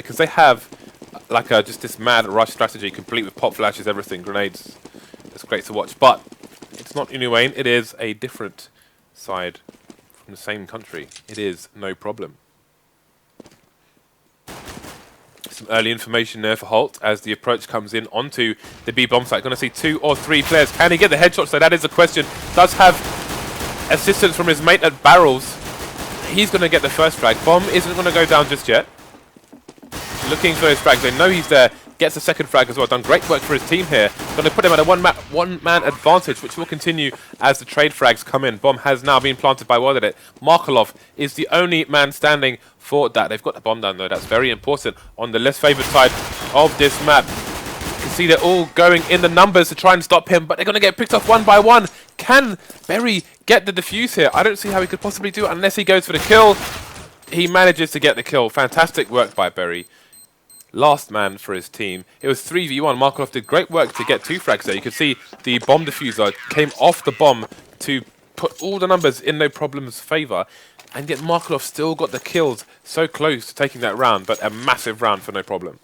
because they have like just this mad rush strategy, complete with pop flashes, everything, grenades. It's great to watch, but it's not Unuane. It is a different side from the same country. It is no problem. Some early information there for Holt as the approach comes in onto the B bomb site. Going to see 2 or 3 players. Can he get the headshot? So that is the question. Does have assistance from his mate at barrels. He's going to get the first frag. Bomb isn't going to go down just yet. Looking for his frags. They know he's there. Gets the second frag as well. Done great work for his team here. Going to put him at a one-man advantage, which will continue as the trade frags come in. Bomb has now been planted by dAt. Markelov is the only man standing for that. They've got the bomb down though. That's very important on the less favoured side of this map. You can see they're all going in the numbers to try and stop him, but they're going to get picked off one by one. Can Berry get the defuse here? I don't see how he could possibly do it unless he goes for the kill. He manages to get the kill. Fantastic work by Berry. Last man for his team. It was 3v1. Markelov did great work to get 2 frags there. You can see the bomb diffuser came off the bomb to put all the numbers in no problem's favour. And yet Markelov still got the kills so close to taking that round, but a massive round for no problem.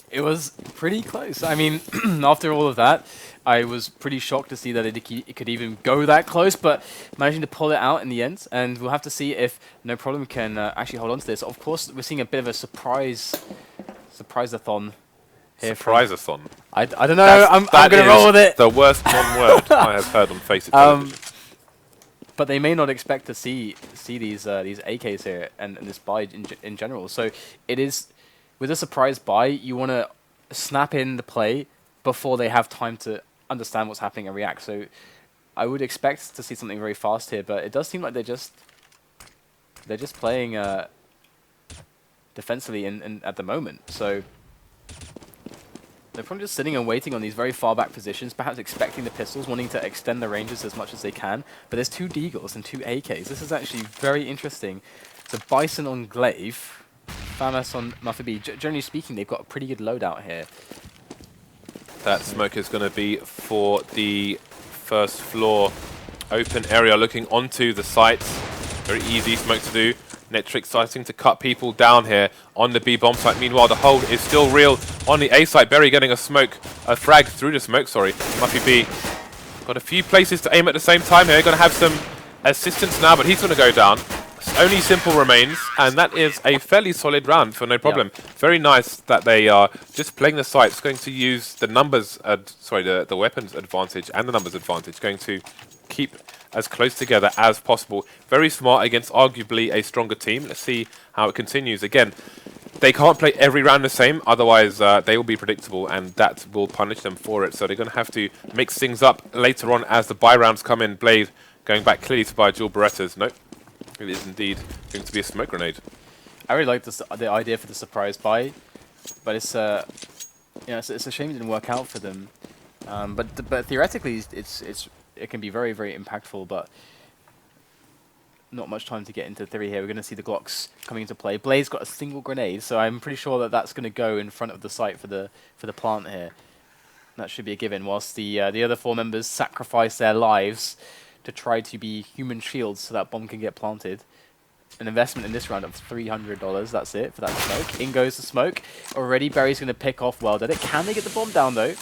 It was pretty close. I mean, after all of that, I was pretty shocked to see that it could even go that close, but managing to pull it out in the end. And we'll have to see if No Problem can actually hold on to this. Of course, we're seeing a bit of a surprise-a-thon here. Surprise-a-thon. I don't know. I'm going to roll with it. The worst non-word I have heard on Faceit television. But they may not expect to see these AKs here and this buy in general. So it is, with a surprise buy, you want to snap in the play before they have time to understand what's happening and react. So I would expect to see something very fast here, but it does seem like they're just playing defensively at the moment. So they're probably just sitting and waiting on these very far back positions, perhaps expecting the pistols, wanting to extend the ranges as much as they can. But there's 2 Deagles and 2 AKs. This is actually very interesting. The Bison on Glaive, FAMAS on Muffy B. Generally speaking, they've got a pretty good loadout here. That smoke is going to be for the first floor open area looking onto the sites. Very easy smoke to do. Netrix starting to cut people down here on the B bomb site. Meanwhile, the hold is still real on the A site. Berry getting a frag through the smoke, sorry. Muffy B got a few places to aim at the same time here. Going to have some assistance now, but he's going to go down. Only Simple remains, and that is a fairly solid round for No Problem. Yeah. Very nice that they are just playing the sites, going to use the numbers, the weapons advantage and the numbers advantage, going to keep as close together as possible. Very smart against arguably a stronger team. Let's see how it continues. Again, they can't play every round the same, otherwise they will be predictable, and that will punish them for it. So they're going to have to mix things up later on as the buy rounds come in. Blade going back clearly to buy dual Berettas. Nope. It is indeed going to be a smoke grenade. I really like the idea for the surprise buy, but it's it's a shame it didn't work out for them. But theoretically, it can be very, very impactful. But not much time to get into theory here. We're going to see the Glocks coming into play. Blade's got a single grenade, so I'm pretty sure that that's going to go in front of the site for the plant here. That should be a given. Whilst the other 4 members sacrifice their lives to try to be human shields so that bomb can get planted. An investment in this round of $300. That's it for that smoke. In goes the smoke. Already Berry's going to pick off dAt. Can they get the bomb down though?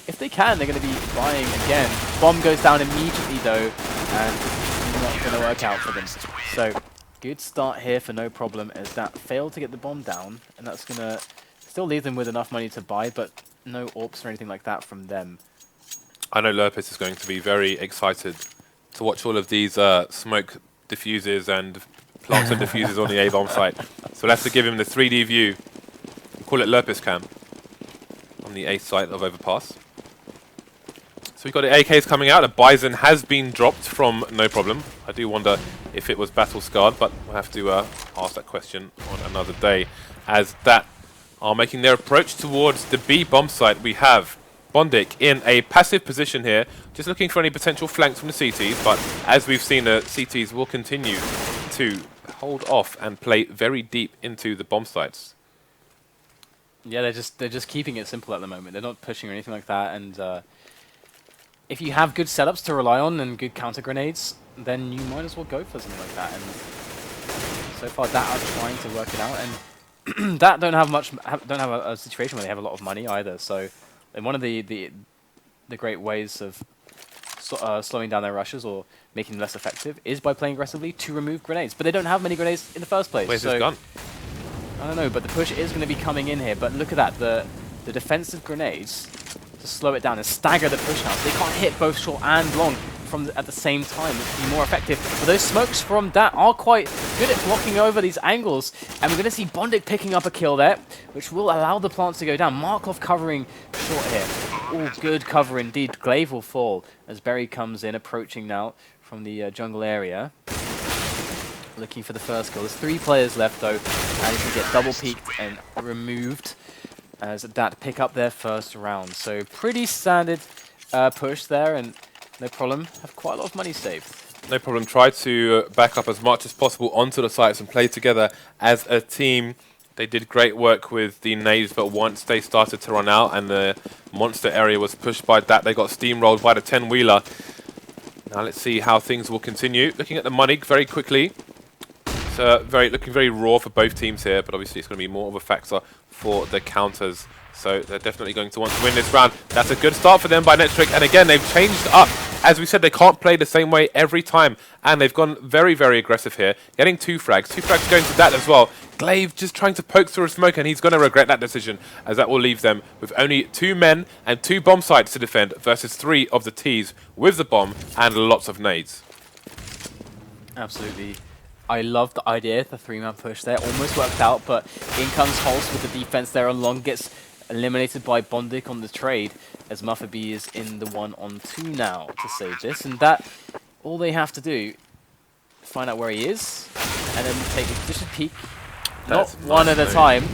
If they can, they're going to be buying again. Bomb goes down immediately though, and it's not going to work out for them. So good start here for No Problem as that failed to get the bomb down, and that's going to still leave them with enough money to buy, but no AWPs or anything like that from them. I know Lurpis is going to be very excited to watch all of these smoke diffusers and plants and diffusers on the A-bomb site. So we'll have to give him the 3D view. Call it Lurpis cam on the A site of Overpass. So we've got the AKs coming out. A Bison has been dropped from No Problem. I do wonder if it was battle scarred, but we'll have to ask that question on another day. As dAt are making their approach towards the B bomb site, we have Bondik in a passive position here, just looking for any potential flanks from the CTs, but as we've seen, the CTs will continue to hold off and play very deep into the bomb sites. Yeah, they're just keeping it simple at the moment. They're not pushing or anything like that, and if you have good setups to rely on and good counter grenades, then you might as well go for something like that. And So far, dAt are trying to work it out, and dAt don't have a situation where they have a lot of money either. So, in one of the great ways of slowing down their rushes or making them less effective is by playing aggressively to remove grenades. But they don't have many grenades in the first place. Where's so his gun? I don't know, but the push is going to be coming in here. But look at that, the defensive grenades to slow it down and stagger the push now. So they can't hit both short and long at the same time, which would be more effective. But those smokes from dAt are quite good at blocking over these angles. And we're going to see Bondik picking up a kill there, which will allow the plants to go down. Markov covering short here. Oh, good cover indeed. Glaive will fall as Berry comes in, approaching now from the jungle area. Looking for the first kill. There's 3 players left though, and he can get double peeked and removed as dAt pick up their first round. So pretty standard push there, and no problem. Have quite a lot of money saved. No problem. Try to back up as much as possible onto the sites and play together as a team. They did great work with the nades, but once they started to run out and the monster area was pushed by dAt, they got steamrolled by the 10-wheeler. Now let's see how things will continue. Looking at the money very quickly. It's looking very raw for both teams here, but obviously it's going to be more of a factor for the counters. So they're definitely going to want to win this round. That's a good start for them by Netric. And again, they've changed up. As we said, they can't play the same way every time. And they've gone very, very aggressive here. Getting 2 frags. 2 frags going to dAt as well. Glaive just trying to poke through a smoke, and he's going to regret that decision, as that will leave them with only 2 men and 2 bomb sites to defend versus 3 of the Ts with the bomb and lots of nades. Absolutely. I love the idea, the 3-man push there. Almost worked out, but in comes Holst with the defense there, and Long gets eliminated by Bondik on the trade, as Muffaby is in the 1-on-2 now to save this. And that, all they have to do, find out where he is, and then take a vicious peek. Not one at a time.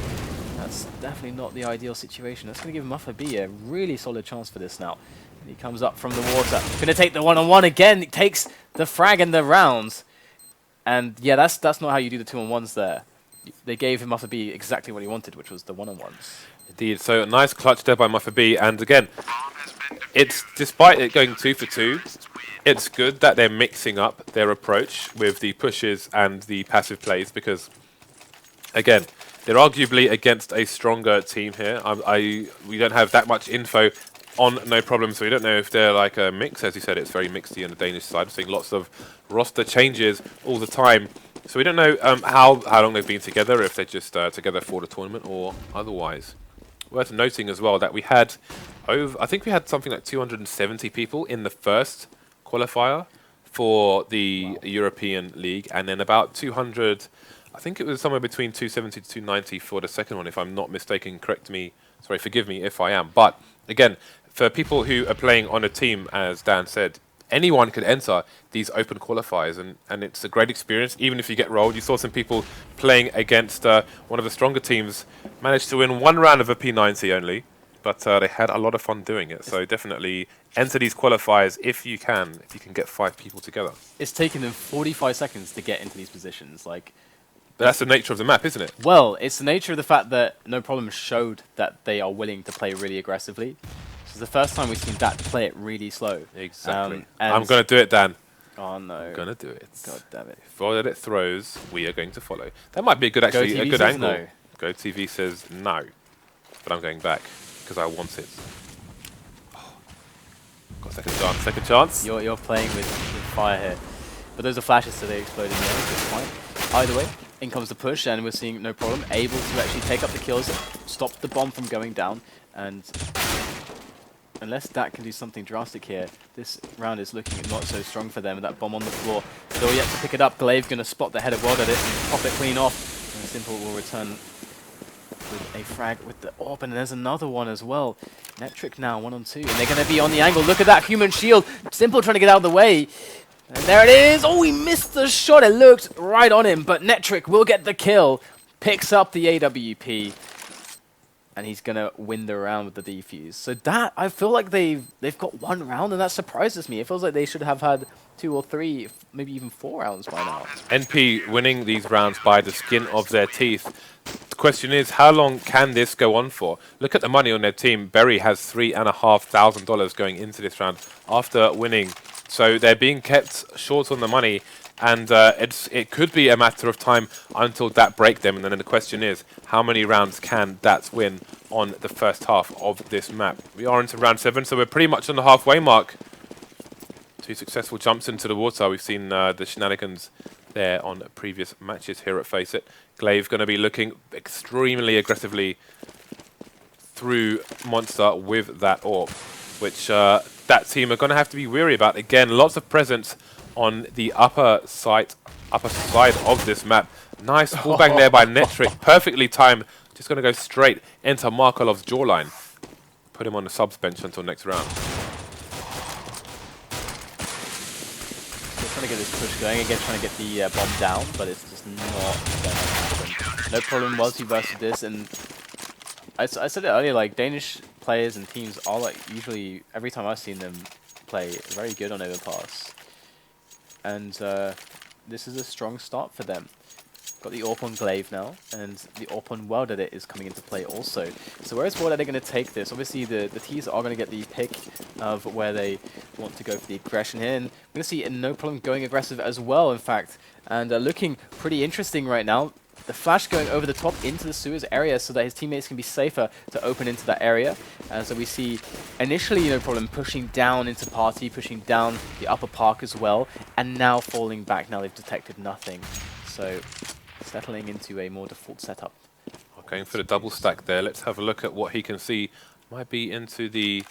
That's definitely not the ideal situation. That's going to give Muffaby a really solid chance for this now. And he comes up from the water. Going to take the 1-on-1 again. He takes the frag and the rounds. And yeah, that's not how you do the 2-on-1s there. They gave him Muffaby exactly what he wanted, which was the 1-on-1s. Indeed, so a nice clutch there by Muffaby, and again, it's despite it going 2 for 2, it's good that they're mixing up their approach with the pushes and the passive plays, because again, they're arguably against a stronger team here. We don't have that much info on No Problem, so we don't know if they're like a mix. As you said, it's very mixy on the Danish side. We're seeing lots of roster changes all the time. So we don't know how long they've been together, if they're just together for the tournament or otherwise. Worth noting as well that we had I think we had something like 270 people in the first qualifier for the European League, and then about 200, I think it was somewhere between 270 to 290 for the second one, if I'm not mistaken. Forgive me if I am. But again, for people who are playing on a team, as Dan said, anyone could enter these open qualifiers, and it's a great experience, even if you get rolled. You saw some people playing against one of the stronger teams managed to win 1 round of a P90 only, but they had a lot of fun doing it. So definitely enter these qualifiers if you can get 5 people together. It's taken them 45 seconds to get into these positions. But that's the nature of the map, isn't it? Well, it's the nature of the fact that No Problem showed that they are willing to play really aggressively. It's the first time we've seen dAt play it really slow. Exactly. I'm going to do it, Dan. Oh no. I'm going to do it. God damn it. If all that it throws, we are going to follow. That might be a good angle. No. GoTV says no. But I'm going back because I want it. Oh. Got second chance. You're playing with fire here. But those are flashes, so they explode in the air. It's fine. Either way, in comes the push, and we're seeing No Problem able to actually take up the kills, stop the bomb from going down, and unless dAt can do something drastic here, this round is looking not so strong for them. That bomb on the floor, still yet to pick it up. Glaive going to spot the head of World at it and pop it clean off. And Simple will return with a frag with the orb, and there's another one as well. Netric now 1-on-2, and they're going to be on the angle. Look at that human shield. Simple trying to get out of the way. And there it is. Oh, he missed the shot. It looked right on him, but Netric will get the kill. Picks up the AWP. And he's going to win the round with the defuse. So that, I feel like they've got 1 round, and that surprises me. It feels like they should have had 2 or 3, maybe even 4 rounds by now. NP winning these rounds by the skin of their teeth. The question is, how long can this go on for? Look at the money on their team. Berry has $3,500 going into this round after winning. So they're being kept short on the money. and it could be a matter of time until dAt break them. And then the question is, how many rounds can dAt win on the first half of this map? We are into round 7, so we're pretty much on the halfway mark. 2 successful jumps into the water. We've seen the shenanigans there on previous matches here at Faceit. Glaive going to be looking extremely aggressively through Monster with that AWP, which that team are going to have to be wary about. Again, lots of presence on the upper side of this map. Nice full bang there by Netric, perfectly timed. Just going to go straight into Markolov's jawline. Put him on the subs bench until next round. Trying to get this push going again, trying to get the bomb down, but it's just not going to happen. No problem was he versus this, and I said it earlier, like Danish players and teams are like usually, every time I've seen them play, very good on overpass. And this is a strong start for them. Got the AWP on Glaive now, and the AWP on dAt is coming into play also. So where is dAt going to take this? Obviously the T's are going to get the pick of where they want to go for the aggression here, and we're going to see no problem going aggressive as well, in fact. And looking pretty interesting right now. The flash going over the top into the sewers area so that his teammates can be safer to open into that area. So we see initially no problem pushing down into party, pushing down the upper park as well, and now falling back. Now they've detected nothing. So settling into a more default setup. Going for the double stack there. Let's have a look at what he can see. Might be into the...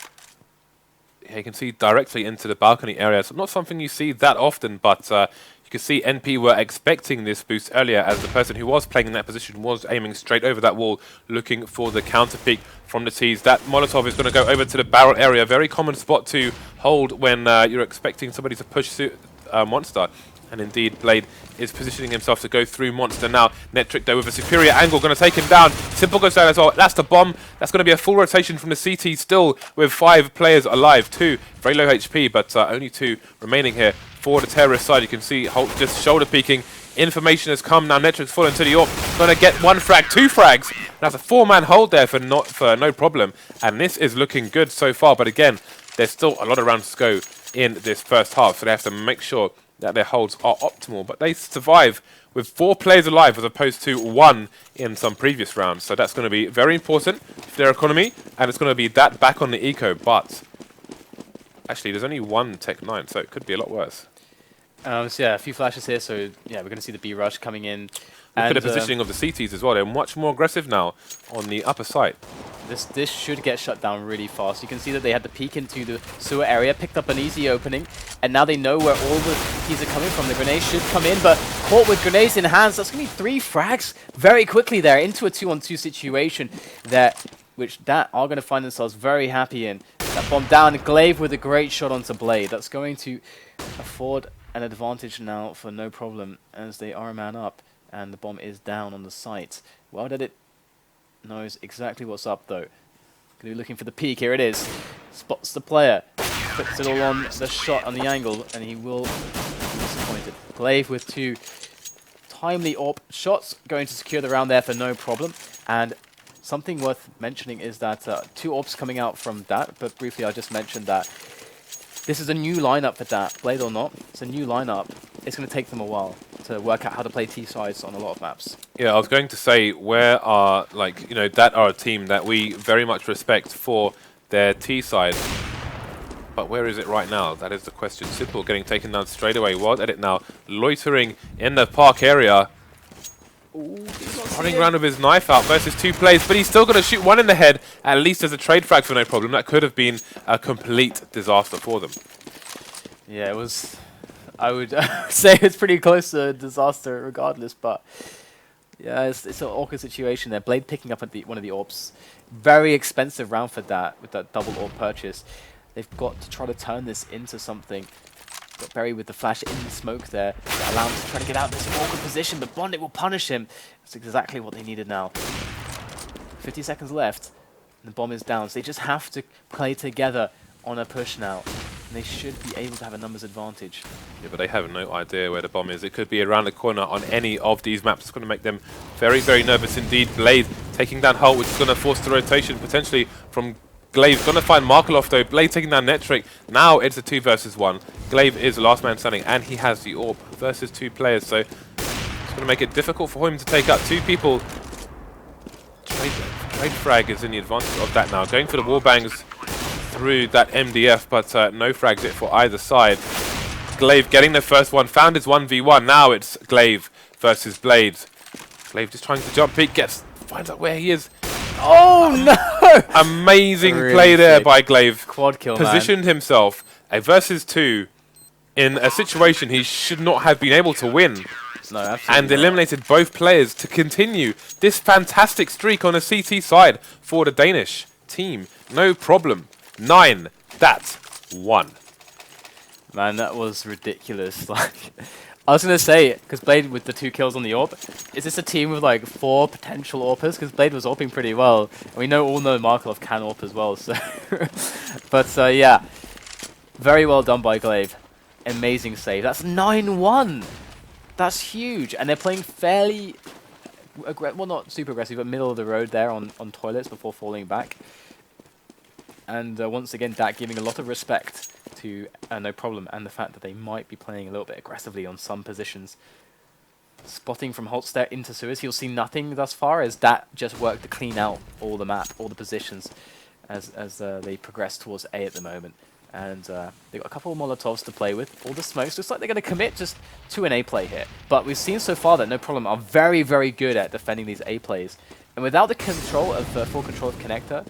Yeah, you can see directly into the balcony area. So not something you see that often, but you can see NP were expecting this boost earlier, as the person who was playing in that position was aiming straight over that wall, looking for the counter peek from the T's. That Molotov is going to go over to the barrel area. Very common spot to hold when you're expecting somebody to push Monster. And indeed, Blade is positioning himself to go through Monster now. Netric, though, with a superior angle, going to take him down. Simple goes down as well. That's the bomb. That's going to be a full rotation from the CT, still with 5 players alive. 2 very low HP, but only 2 remaining here for the terrorist side. You can see Holt just shoulder peeking. Information has come now. Netric's fallen to the AWP. Going to get 1 frag, 2 frags. That's a 4-man hold there for no problem. And this is looking good so far. But again, there's still a lot of rounds to go in this first half, so they have to make sure that their holds are optimal, but they survive with 4 players alive as opposed to 1 in some previous rounds. So that's going to be very important for their economy, and it's going to be dAt back on the eco. But actually, there's only 1 Tech 9, so it could be a lot worse. So yeah, a few flashes here. So yeah, we're going to see the B rush coming in. Look at the positioning of the CTs as well. They're much more aggressive now on the upper side. This should get shut down really fast. You can see that they had to peek into the sewer area, picked up an easy opening, and now they know where all the keys are coming from. The grenades should come in, but caught with grenades in hands. That's going to be 3 frags very quickly there into a 2-on-2 situation there, which dAt are going to find themselves very happy in. That bomb down, Glaive with a great shot onto Blade. That's going to afford an advantage now for no problem, as they are a man up, and the bomb is down on the site. Well, did it knows exactly what's up though. Gonna be looking for the peak. Here it is. Spots the player. Puts it all on the shot on the angle, and he will be disappointed. Glaive with 2 timely AWP shots, going to secure the round there for no problem. And something worth mentioning is that 2 AWPs coming out from dAt, but briefly I'll just mention that this is a new lineup for dAt, Blade or not. It's a new lineup. It's going to take them a while to work out how to play T-sides on a lot of maps. Yeah, I was going to say, where are, like, you know, dAt are a team that we very much respect for their T-side. But where is it right now? That is the question. Simple getting taken down straight away. dAt now loitering in the park area. Running around with his knife out versus 2 players, but he's still going to shoot 1 in the head. At least as a trade frag for no problem. That could have been a complete disaster for them. Yeah, it was... I would say it's pretty close to a disaster regardless, but yeah, it's an awkward situation there. Blade picking up at one of the AWPs. Very expensive round for dAt with that double AWP purchase. They've got to try to turn this into something. Got Berry with the flash in the smoke there to allow him to try to get out of this awkward position, but Bondit will punish him. That's exactly what they needed now. 50 seconds left, and the bomb is down, so they just have to play together on a push now. They should be able to have a numbers advantage. Yeah, but they have no idea where the bomb is. It could be around the corner on any of these maps. It's going to make them very, very nervous indeed. Blade taking down Hull, which is going to force the rotation potentially from Glaive's going to find Markeloff though. Blade taking down Netric. Now it's a 2 versus 1. Glaive is the last man standing, and he has the AWP versus 2 players. So it's going to make it difficult for him to take out 2 people. Trade frag is in the advantage of that now. Going for the wallbangs through that MDF, but no frags it for either side. Glaive getting the first one. Found his 1v1. Now it's Glaive versus Blade. Glaive just trying to jump peek. Finds out where he is. Oh no! Amazing Really play there sick. by Glaive. Quad kill, Positioned himself a versus 2 in a situation he should not have been able to win. No, absolutely And not. eliminated both players to continue this fantastic streak on the CT side for the Danish team. No problem. 9, dAt 1. Man, that was ridiculous. Like, I was gonna say, because Blade with the 2 kills on the AWP, is this a team with like 4 potential AWPers? Because Blade was AWPing pretty well, and we all know Markelov can AWP as well. So, but yeah, very well done by Glaive. Amazing save. That's 9-1. That's huge, and they're playing fairly, well, not super aggressive, but middle of the road there on toilets before falling back. And once again, dAt giving a lot of respect to No Problem, and the fact that they might be playing a little bit aggressively on some positions. Spotting from Holtster into sewers, he'll see nothing thus far, as dAt just worked to clean out all the map, all the positions, as they progress towards A at the moment. And they've got a couple of Molotovs to play with. All the smokes, looks like they're going to commit just to an A play here. But we've seen so far that No Problem are very, very good at defending these A plays. And without the control of full control of Connector,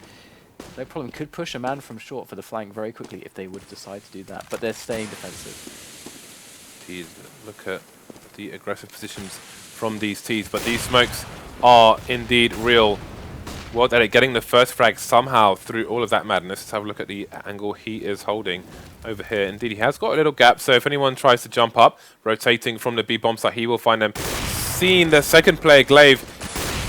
No Problem could push a man from short for the flank very quickly if they would decide to do that. But they're staying defensive. Jeez, look at the aggressive positions from these Ts. But these smokes are indeed real. Well, they're getting the first frag somehow through all of that madness. Let's have a look at the angle he is holding over here. Indeed, he has got a little gap, so if anyone tries to jump up, rotating from the B bomb site, he will find them. Seeing the second player, Glaive,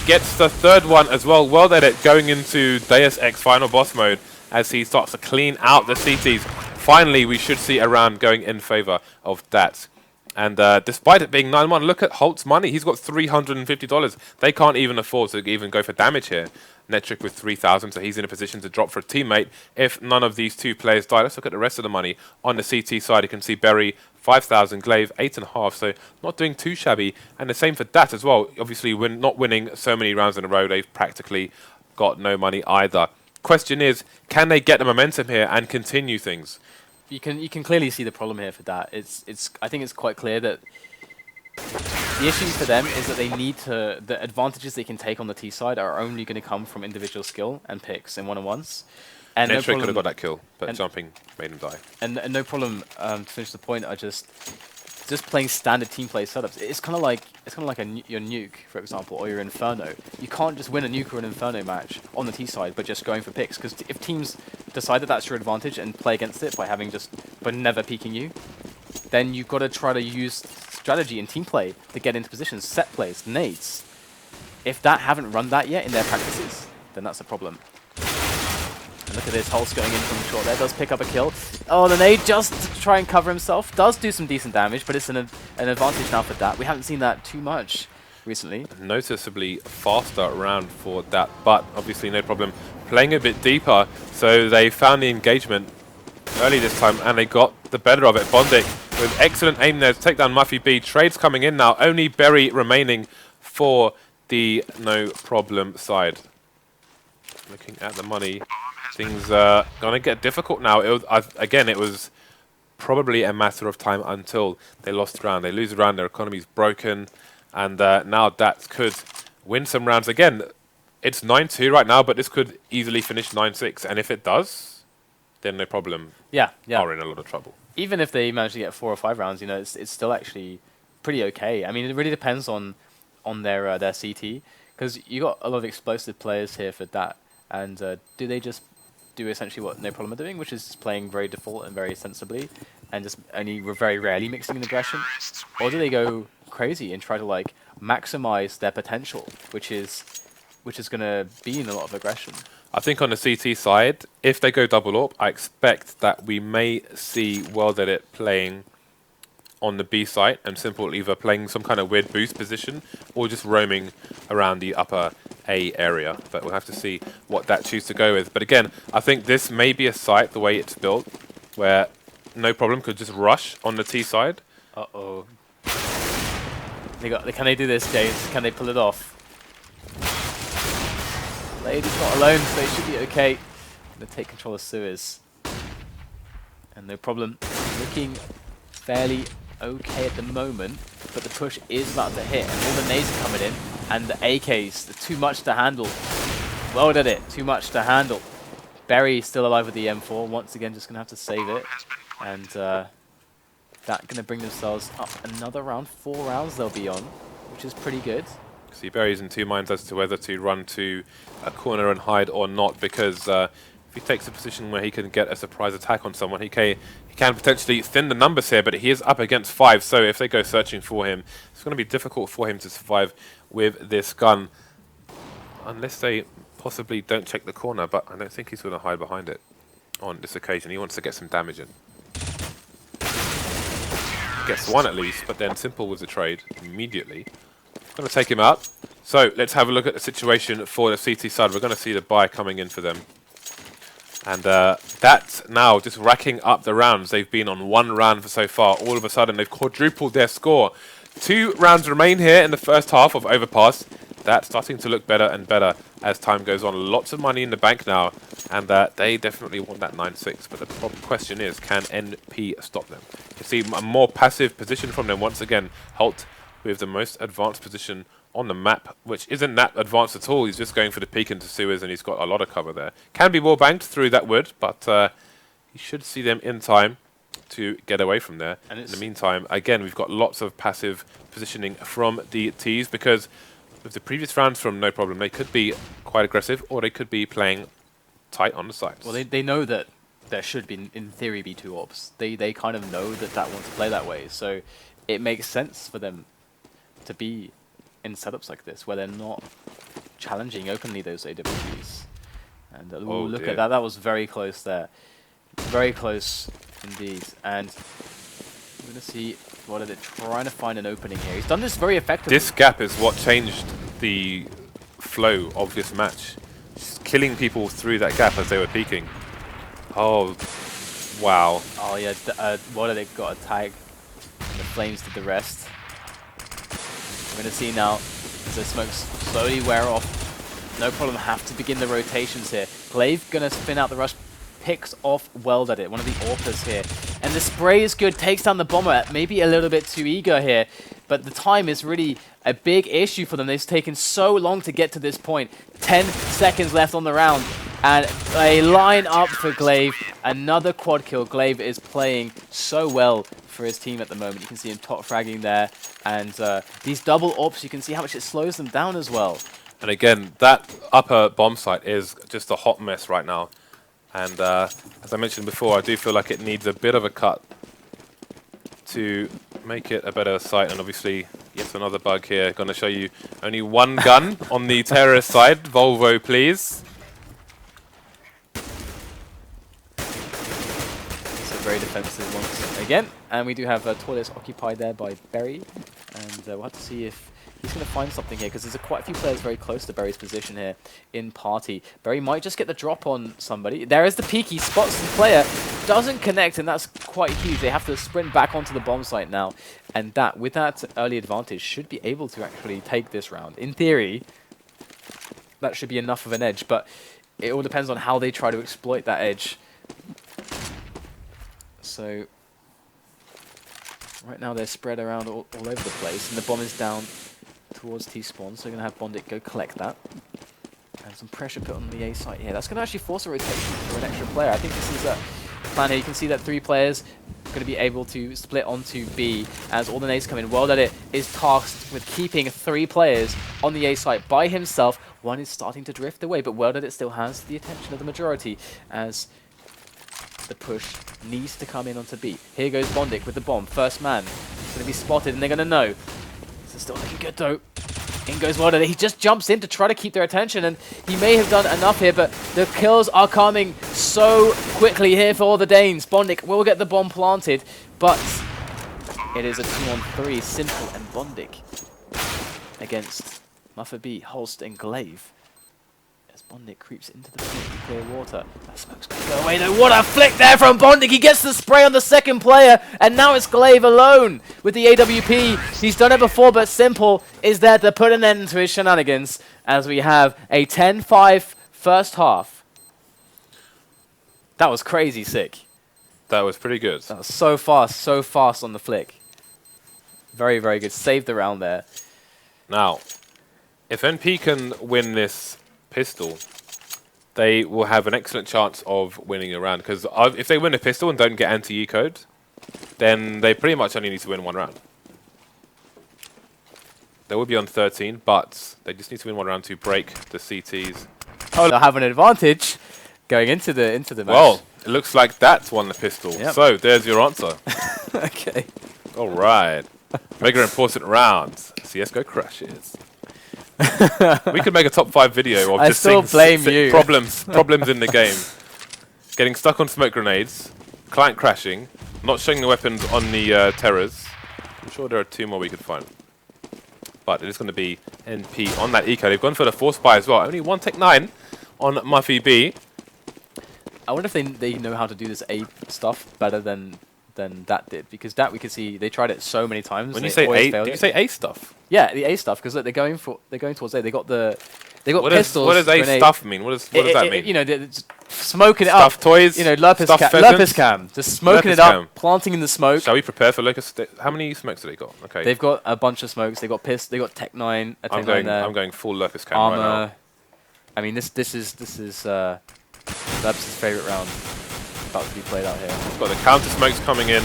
gets the third one as well. Well, they're going into Deus Ex final boss mode as he starts to clean out the CTs. Finally, we should see a round going in favor of dAt. And despite it being 9-1, look at Holt's money. He's got $350. They can't even afford to even go for damage here. Netric with 3,000, so he's in a position to drop for a teammate if none of these 2 players die. Let's look at the rest of the money. On the CT side, you can see Berry, 5,000, Glaive, 8.5, so not doing too shabby. And the same for dAt as well. Obviously, when not winning so many rounds in a row, they've practically got no money either. Question is, can they get the momentum here and continue things? You can clearly see the problem here for dAt. I think it's quite clear that the issue for them is that they need to, the advantages they can take on the T side are only going to come from individual skill and picks in one-on-ones. And Netric could have got that kill, but jumping made him die. And No Problem, to finish the point, are just playing standard team play setups. It's kind of like your nuke, for example, or your Inferno. You can't just win a nuke or an Inferno match on the T side by just going for picks, because if teams decide that that's your advantage and play against it by never peeking you, then you've got to try to use strategy and team play to get into positions, set plays, nades. If dAt haven't run that yet in their practices, then that's a problem. And look at this, Holtz going in from short there, does pick up a kill. Oh, the nade just to try and cover himself, does do some decent damage, but it's an advantage now for dAt. We haven't seen that too much recently. Noticeably faster round for dAt, but obviously No Problem playing a bit deeper, so they found the engagement early this time and they got the better of it. Bondic with excellent aim there to take down Muffy B. Trades coming in now, only Berry remaining for the No Problem side. Looking at the money, things are gonna get difficult now. Again, it was probably a matter of time until they lost the round. They lose the round, their economy's broken, and now dAt could win some rounds. Again, it's 9-2 right now, but this could easily finish 9-6, and if it does, then No Problem are in a lot of trouble. Even if they manage to get 4 or 5 rounds, you know, it's still actually pretty okay. I mean, it really depends on their CT, because you got a lot of explosive players here for dAt, and do they just do essentially what No Problem are doing, which is playing very default and very sensibly, and just only very rarely mixing in aggression, or do they go crazy and try to like maximize their potential, which is going to be in a lot of aggression? I think on the CT side, if they go double AWP, I expect that we may see dAt playing on the B site and Simple either playing some kind of weird boost position or just roaming around the upper A area, but we'll have to see what dAt choose to go with. But again, I think this may be a site, the way it's built, where no problem could just rush on the T side. Uh-oh. Can they do this, James? Can they pull it off? Lady's not alone, so they should be okay. Gonna take control of Suez. And no problem. Looking fairly okay at the moment, but the push is about to hit, and all the nades are coming in, and the AKs, too much to handle. Well did it, too much to handle. Berry still alive with the M4, once again just gonna have to save it. And that gonna bring themselves up another round, 4 rounds they'll be on, which is pretty good. See, Berry's in two minds as to whether to run to a corner and hide or not, because if he takes a position where he can get a surprise attack on someone, he can potentially thin the numbers here, but he is up against 5, so if they go searching for him, it's going to be difficult for him to survive with this gun, unless they possibly don't check the corner, but I don't think he's going to hide behind it on this occasion. He wants to get some damage in. Gets one at least, but then Simple was a trade immediately. Going to take him out. So let's have a look at the situation for the CT side. We're going to see the buy coming in for them. And that's now just racking up the rounds. They've been on 1 round for so far. All of a sudden, they've quadrupled their score. 2 rounds remain here in the first half of Overpass. That's starting to look better and better as time goes on. Lots of money in the bank now, and they definitely want that 9-6. But the question is, can NP stop them? You see a more passive position from them once again. Halt with the most advanced position on the map, which isn't that advanced at all. He's just going for the peek into Suez, and he's got a lot of cover there. Can be wall banked through that wood, but you should see them in time to get away from there. And in the meantime, again, we've got lots of passive positioning from the Ts, because with the previous rounds from No Problem, they could be quite aggressive, or they could be playing tight on the sides. Well, they know that there should be, in theory, be 2 orbs. They kind of know that dAt wants to play that way, so it makes sense for them to be in setups like this, where they're not challenging openly those AWPs. And look at that. That was very close there. Very close indeed. And we're going to see what are they trying to find an opening here. He's done this very effectively. This gap is what changed the flow of this match. Just killing people through that gap as they were peeking. Oh, wow. Oh yeah, what are they got a tag? And the Flames did the rest. We're going to see now as the smokes slowly wear off. No Problem have to begin the rotations here. Glaive going to spin out the rush, picks off well at it, one of the AWPers here. And the spray is good, takes down the bomber, maybe a little bit too eager here. But the time is really a big issue for them. They've taken so long to get to this point. 10 seconds left on the round. And they line up for Glaive. Another quad kill. Glaive is playing so well for his team at the moment. You can see him top fragging there. And these double AWPs, you can see how much it slows them down as well. And again, that upper bomb site is just a hot mess right now. And as I mentioned before, I do feel like it needs a bit of a cut to make it a better site. And obviously, yet another bug here. Going to show you only 1 gun on the terrorist side. Volvo, please. Very defensive once again, and we do have toilets occupied there by Berry, and we'll have to see if he's going to find something here, because there's quite a few players very close to Berry's position here in party. Berry might just get the drop on somebody. There is the peek, he spots the player, doesn't connect, and that's quite huge. They have to sprint back onto the bomb site now, and that, with that early advantage, should be able to actually take this round. In theory, that should be enough of an edge, but it all depends on how they try to exploit that edge. So right now they're spread around all over the place, and the bomb is down towards T-spawn, so they're going to have Bondic go collect that. And some pressure put on the A site here. That's going to actually force a rotation for an extra player. I think this is a plan here. You can see that 3 players are going to be able to split onto B as all the nades come in. Well that it is tasked with keeping 3 players on the A site by himself. One is starting to drift away, but well that it still has the attention of the majority as the push needs to come in onto B. Here goes Bondic with the bomb. First man. It's going to be spotted, and they're going to know. This is still looking good, though. In goes Wilder. He just jumps in to try to keep their attention, and he may have done enough here, but the kills are coming so quickly here for all the Danes. Bondic will get the bomb planted, but it is a 2-on-3. Simple and Bondic against Muffet B, Holst, and Glaive. As Bondik creeps into the completely clear water. That smoke's gonna go away though. What a flick there from Bondik! He gets the spray on the second player, and now it's Glaive alone with the AWP. He's done it before, but Simple is there to put an end to his shenanigans as we have a 10-5 first half. That was crazy sick. That was pretty good. That was so fast on the flick. Very, very good. Saved the round there. Now, if NP can win this pistol, they will have an excellent chance of winning a round. Because if they win a pistol and don't get anti-E code, then they pretty much only need to win one round. They will be on 13, but they just need to win one round to break the CTs. Oh, they'll have an advantage going into the match. Well, it looks like dAt won the pistol. Yep. So there's your answer. Okay. All right. Mega important round. CS:GO crashes. We could make a top 5 video of I just still blame you. problems in the game. Getting stuck on smoke grenades, client crashing, not showing the weapons on the terrors. I'm sure there are 2 more we could find. But it is going to be NP on that eco. They've gone for the force buy as well. Only 1 Tech 9 on Muffy B. I wonder if they know how to do this A stuff better than dAt did, because dAt we could see they tried it so many times. When you say A, did you say A stuff? Yeah, the A stuff, because they're going towards A. They got pistols. What does A grenade. stuff mean? What does that mean? You know, they're just smoking it Stuff up. toys. You know, Lurpus cam, just smoking it up, planting in the smoke. Shall we prepare for Locust? How many smokes do they got? Okay. They've got a bunch of smokes. They got They got Tech 9. A Tech 9 there. I'm going full Locust cam Armor. right now. I mean, this is Lurpus' favorite round about to be played out here. Got the counter smokes coming in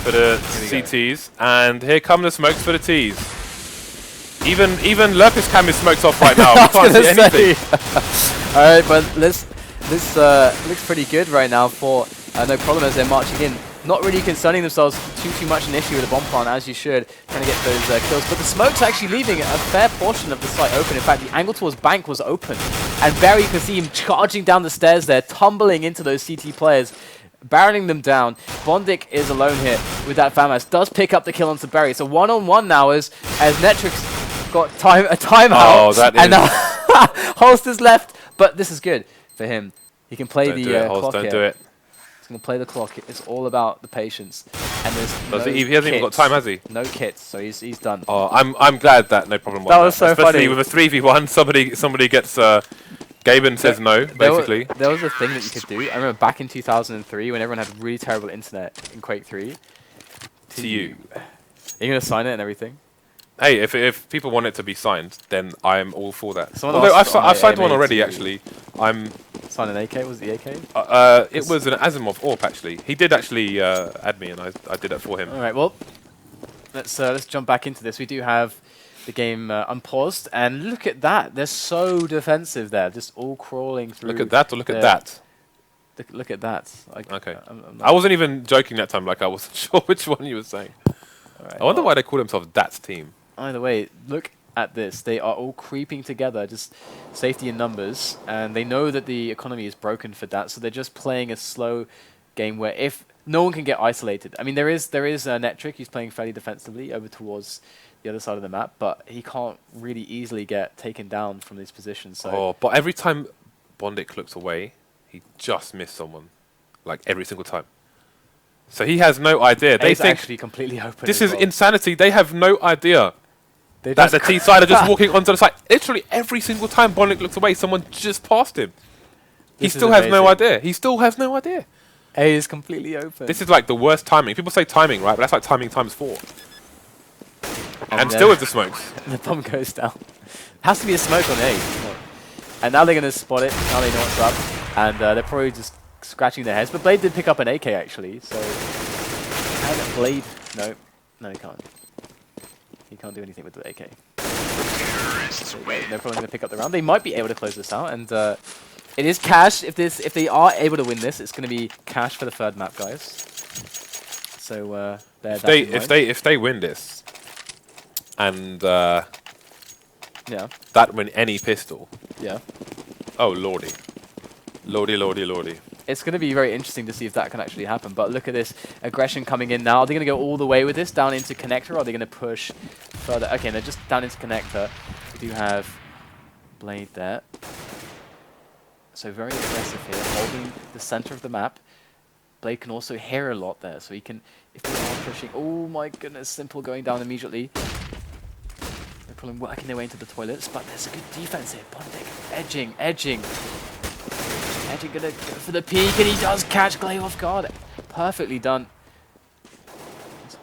for the CTs, and here come the smokes for the Ts. Even Lurpus cam is smoked off right now. We can't see anything. All right, but this looks pretty good right now for No Problem as they're marching in. Not really concerning themselves too much an issue with the bomb plant, as you should, trying to get those kills. But the smoke's actually leaving a fair portion of the site open. In fact, the angle towards Bank was open. And Barry, you can see him charging down the stairs there, tumbling into those CT players, barreling them down. Bondik is alone here with that FAMAS. Does pick up the kill onto Barry. It's a one-on-one now as Netrix got a timeout. Oh, that is... And now Holster's left, but this is good for him. He can play clock Don't here. do it. He's going to play the clock. It's all about the patience. And there's he hasn't even got time, has he? No kits, so he's done. Oh, I'm glad that No Problem won That was so especially funny. with a 3v1, somebody gets Gaben says no, basically. There was a thing that you could do. I remember back in 2003 when everyone had really terrible internet in Quake 3. To you. Are you going to sign it and everything? Hey, if people want it to be signed, then I'm all for that. Someone Although asked I've signed one AMA already, to actually. I'm... Sign an AK? Was it the AK? It was an Asimov AWP, actually. He did actually add me, and I did it for him. All right, well, let's jump back into this. We do have the game unpaused, and look at that. They're so defensive there, just all crawling through. Look at that, or look at that. Look at that. Okay. I wasn't even joking that time, like I wasn't sure which one you were saying. Right, I wonder why they call themselves dAt's team. Either way, look at this. They are all creeping together, just safety in numbers, and they know that the economy is broken for dAt, so they're just playing a slow game where if no one can get isolated. I mean, there is Netric, who's playing fairly defensively over towards the other side of the map, but he can't really easily get taken down from these positions. So Oh, but every time Bondik looks away, he just missed someone, like every single time. So he has no idea. They A's think actually completely open. this as is well. insanity. They have no idea They that the just T side are just walking onto the side. Literally every single time Bondik looks away, someone just passed him. He This is still has no amazing. idea. He still has no idea. A is completely open. This is like the worst timing. People say timing, right? But that's like timing times 4. And then still with the smokes. the bomb goes down. Has to be a smoke on A. And now they're going to spot it. Now they know what's up. And they're probably just scratching their heads. But Blade did pick up an AK, actually. So, and Blade... No, he can't. He can't do anything with the AK. So, they're probably going to pick up the round. They might be able to close this out. And it is cash. If they are able to win this, it's going to be cash for the third map, guys. So, if they win this, and yeah, that win any pistol, yeah. oh lordy. Lordy. It's going to be very interesting to see if that can actually happen. But look at this aggression coming in now. Are they going to go all the way with this down into connector, or are they going to push further? Okay, they're just down into connector. We do have Blade there. So very aggressive here, holding the center of the map. Blade can also hear a lot there, so he can, if they are pushing, oh my goodness, Simple going down immediately. They're probably working their way into the toilets, but there's a good defense here. Bondic edging. Edging gonna go for the peek, and he does catch Glaive off guard. Perfectly done.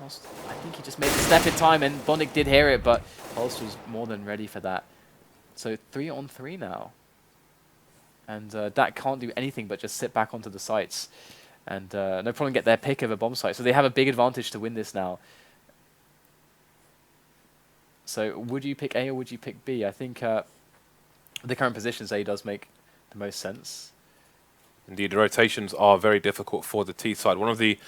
I think he just made the step in time, and Bondic did hear it, but Holst was more than ready for that. So 3-on-3 now. And dAt can't do anything but just sit back onto the sites. And no problem get their pick of a bomb site. So they have a big advantage to win this now. So would you pick A or would you pick B? I think the current positions, A does make the most sense. Indeed, the rotations are very difficult for the T side. One of the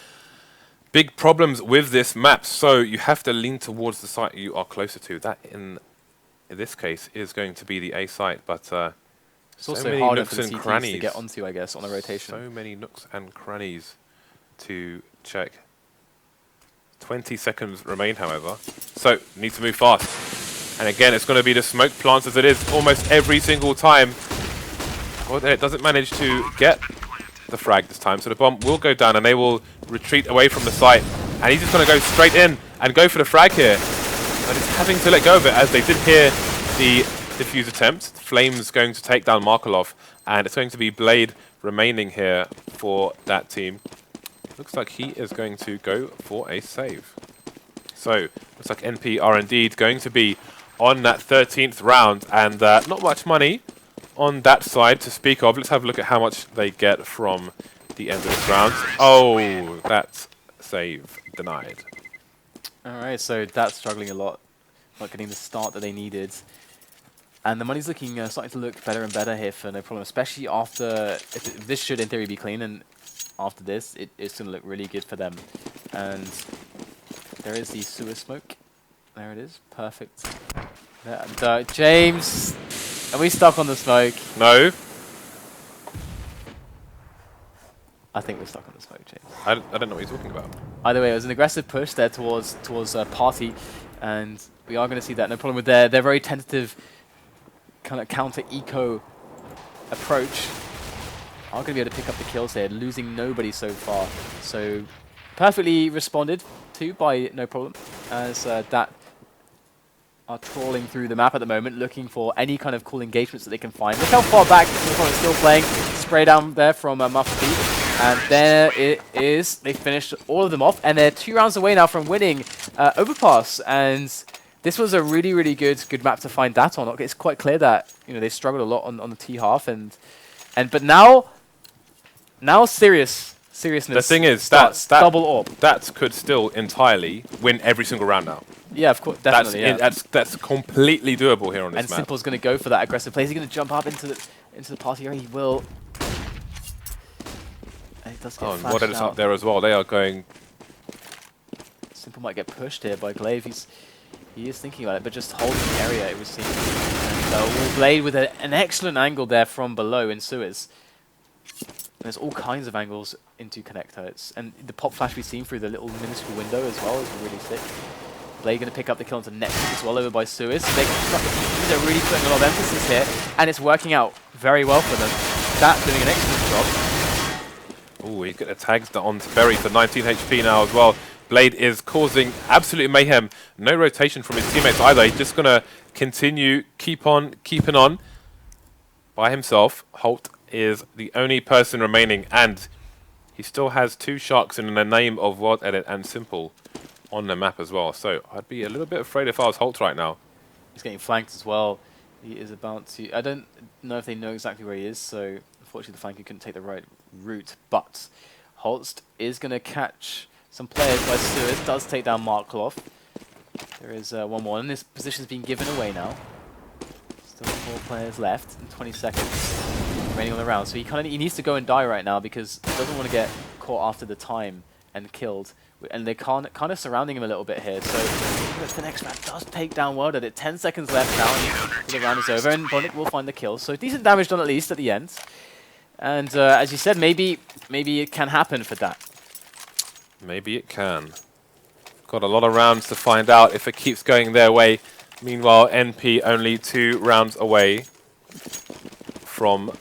big problems with this map, so you have to lean towards the site you are closer to. That, in this case, is going to be the A site, but it's so also many harder nooks for the and CTs crannies to get onto, I guess, on a rotation. So many nooks and crannies to check. 20 seconds remain, however, so need to move fast. And again, it's going to be the smoke plants as it is almost every single time. Well, it doesn't manage to get the frag this time, so the bomb will go down and they will retreat away from the site. And he's just going to go straight in and go for the frag here. But he's having to let go of it as they did hear the defuse attempt. Flames going to take down Markelov, and it's going to be Blade remaining here for that team. Looks like he is going to go for a save. So, looks like NP are indeed going to be on that 13th round, and not much money on that side to speak of. Let's have a look at how much they get from the end of this round. Oh, that save denied. Alright, so dAt's struggling a lot, not getting the start that they needed. And the money's looking starting to look better and better here for No Problem, especially after, this should in theory be clean, and after this, it's going to look really good for them. And there is the sewer smoke. There it is, perfect. James, are we stuck on the smoke? No. I think we're stuck on the smoke, James. I don't know what you're talking about. Either way, it was an aggressive push there towards Party, and we are going to see that. No problem with their very tentative kind of counter-eco approach. Are going to be able to pick up the kills here, losing nobody so far. So perfectly responded to by No Problem, as dAt are trawling through the map at the moment, looking for any kind of cool engagements that they can find. Look how far back No Problem is still playing. Spray down there from Muffy. And there it is. They finished all of them off, and they're 2 rounds away now from winning Overpass. And this was a really, really good map to find dAt on. It's quite clear that they struggled a lot on the T half, but now seriousness. The thing is, that double orb. dAt could still entirely win every single round now. Yeah, of course, definitely. That's completely doable here on this map. And map. Simple's going to go for that aggressive play. He's going to jump up into the party area. He will. And he does get and what is up there as well? They are going. Simple might get pushed here by Glaive. He is thinking about it, but just holding the area, it would seem. And Blade with an excellent angle there from below in sewers. There's all kinds of angles into connector. And the pop flash we've seen through the little minuscule window as well is really sick. Blade going to pick up the kill into next as well over by sewers. So they're really putting a lot of emphasis here, and it's working out very well for them. dAt doing an excellent job. Oh, he's got the tags on to Berry for 19 HP now as well. Blade is causing absolute mayhem. No rotation from his teammates either. He's just going to continue, keeping on by himself. Holt is the only person remaining, and he still has 2 sharks in the name of Wild Edit and Simple on the map as well. So I'd be a little bit afraid if I was Holt right now. He's getting flanked as well. He is about to... I don't know if they know exactly where he is, so unfortunately the flanker couldn't take the right route. But Holst is going to catch some players by sewers. Does take down Markelov. There is one more, and this position's been given away now. Still 4 players left in 20 seconds remaining on the round. So he needs to go and die right now because he doesn't want to get caught after the time and killed. And they're kind of surrounding him a little bit here. So the next round does take down World Edit. 10 seconds left now and the round is over, and Bondic will find the kill. So decent damage done at least at the end. And as you said, maybe it can happen for dAt. Maybe it can. Got a lot of rounds to find out if it keeps going their way. Meanwhile, NP only 2 rounds away from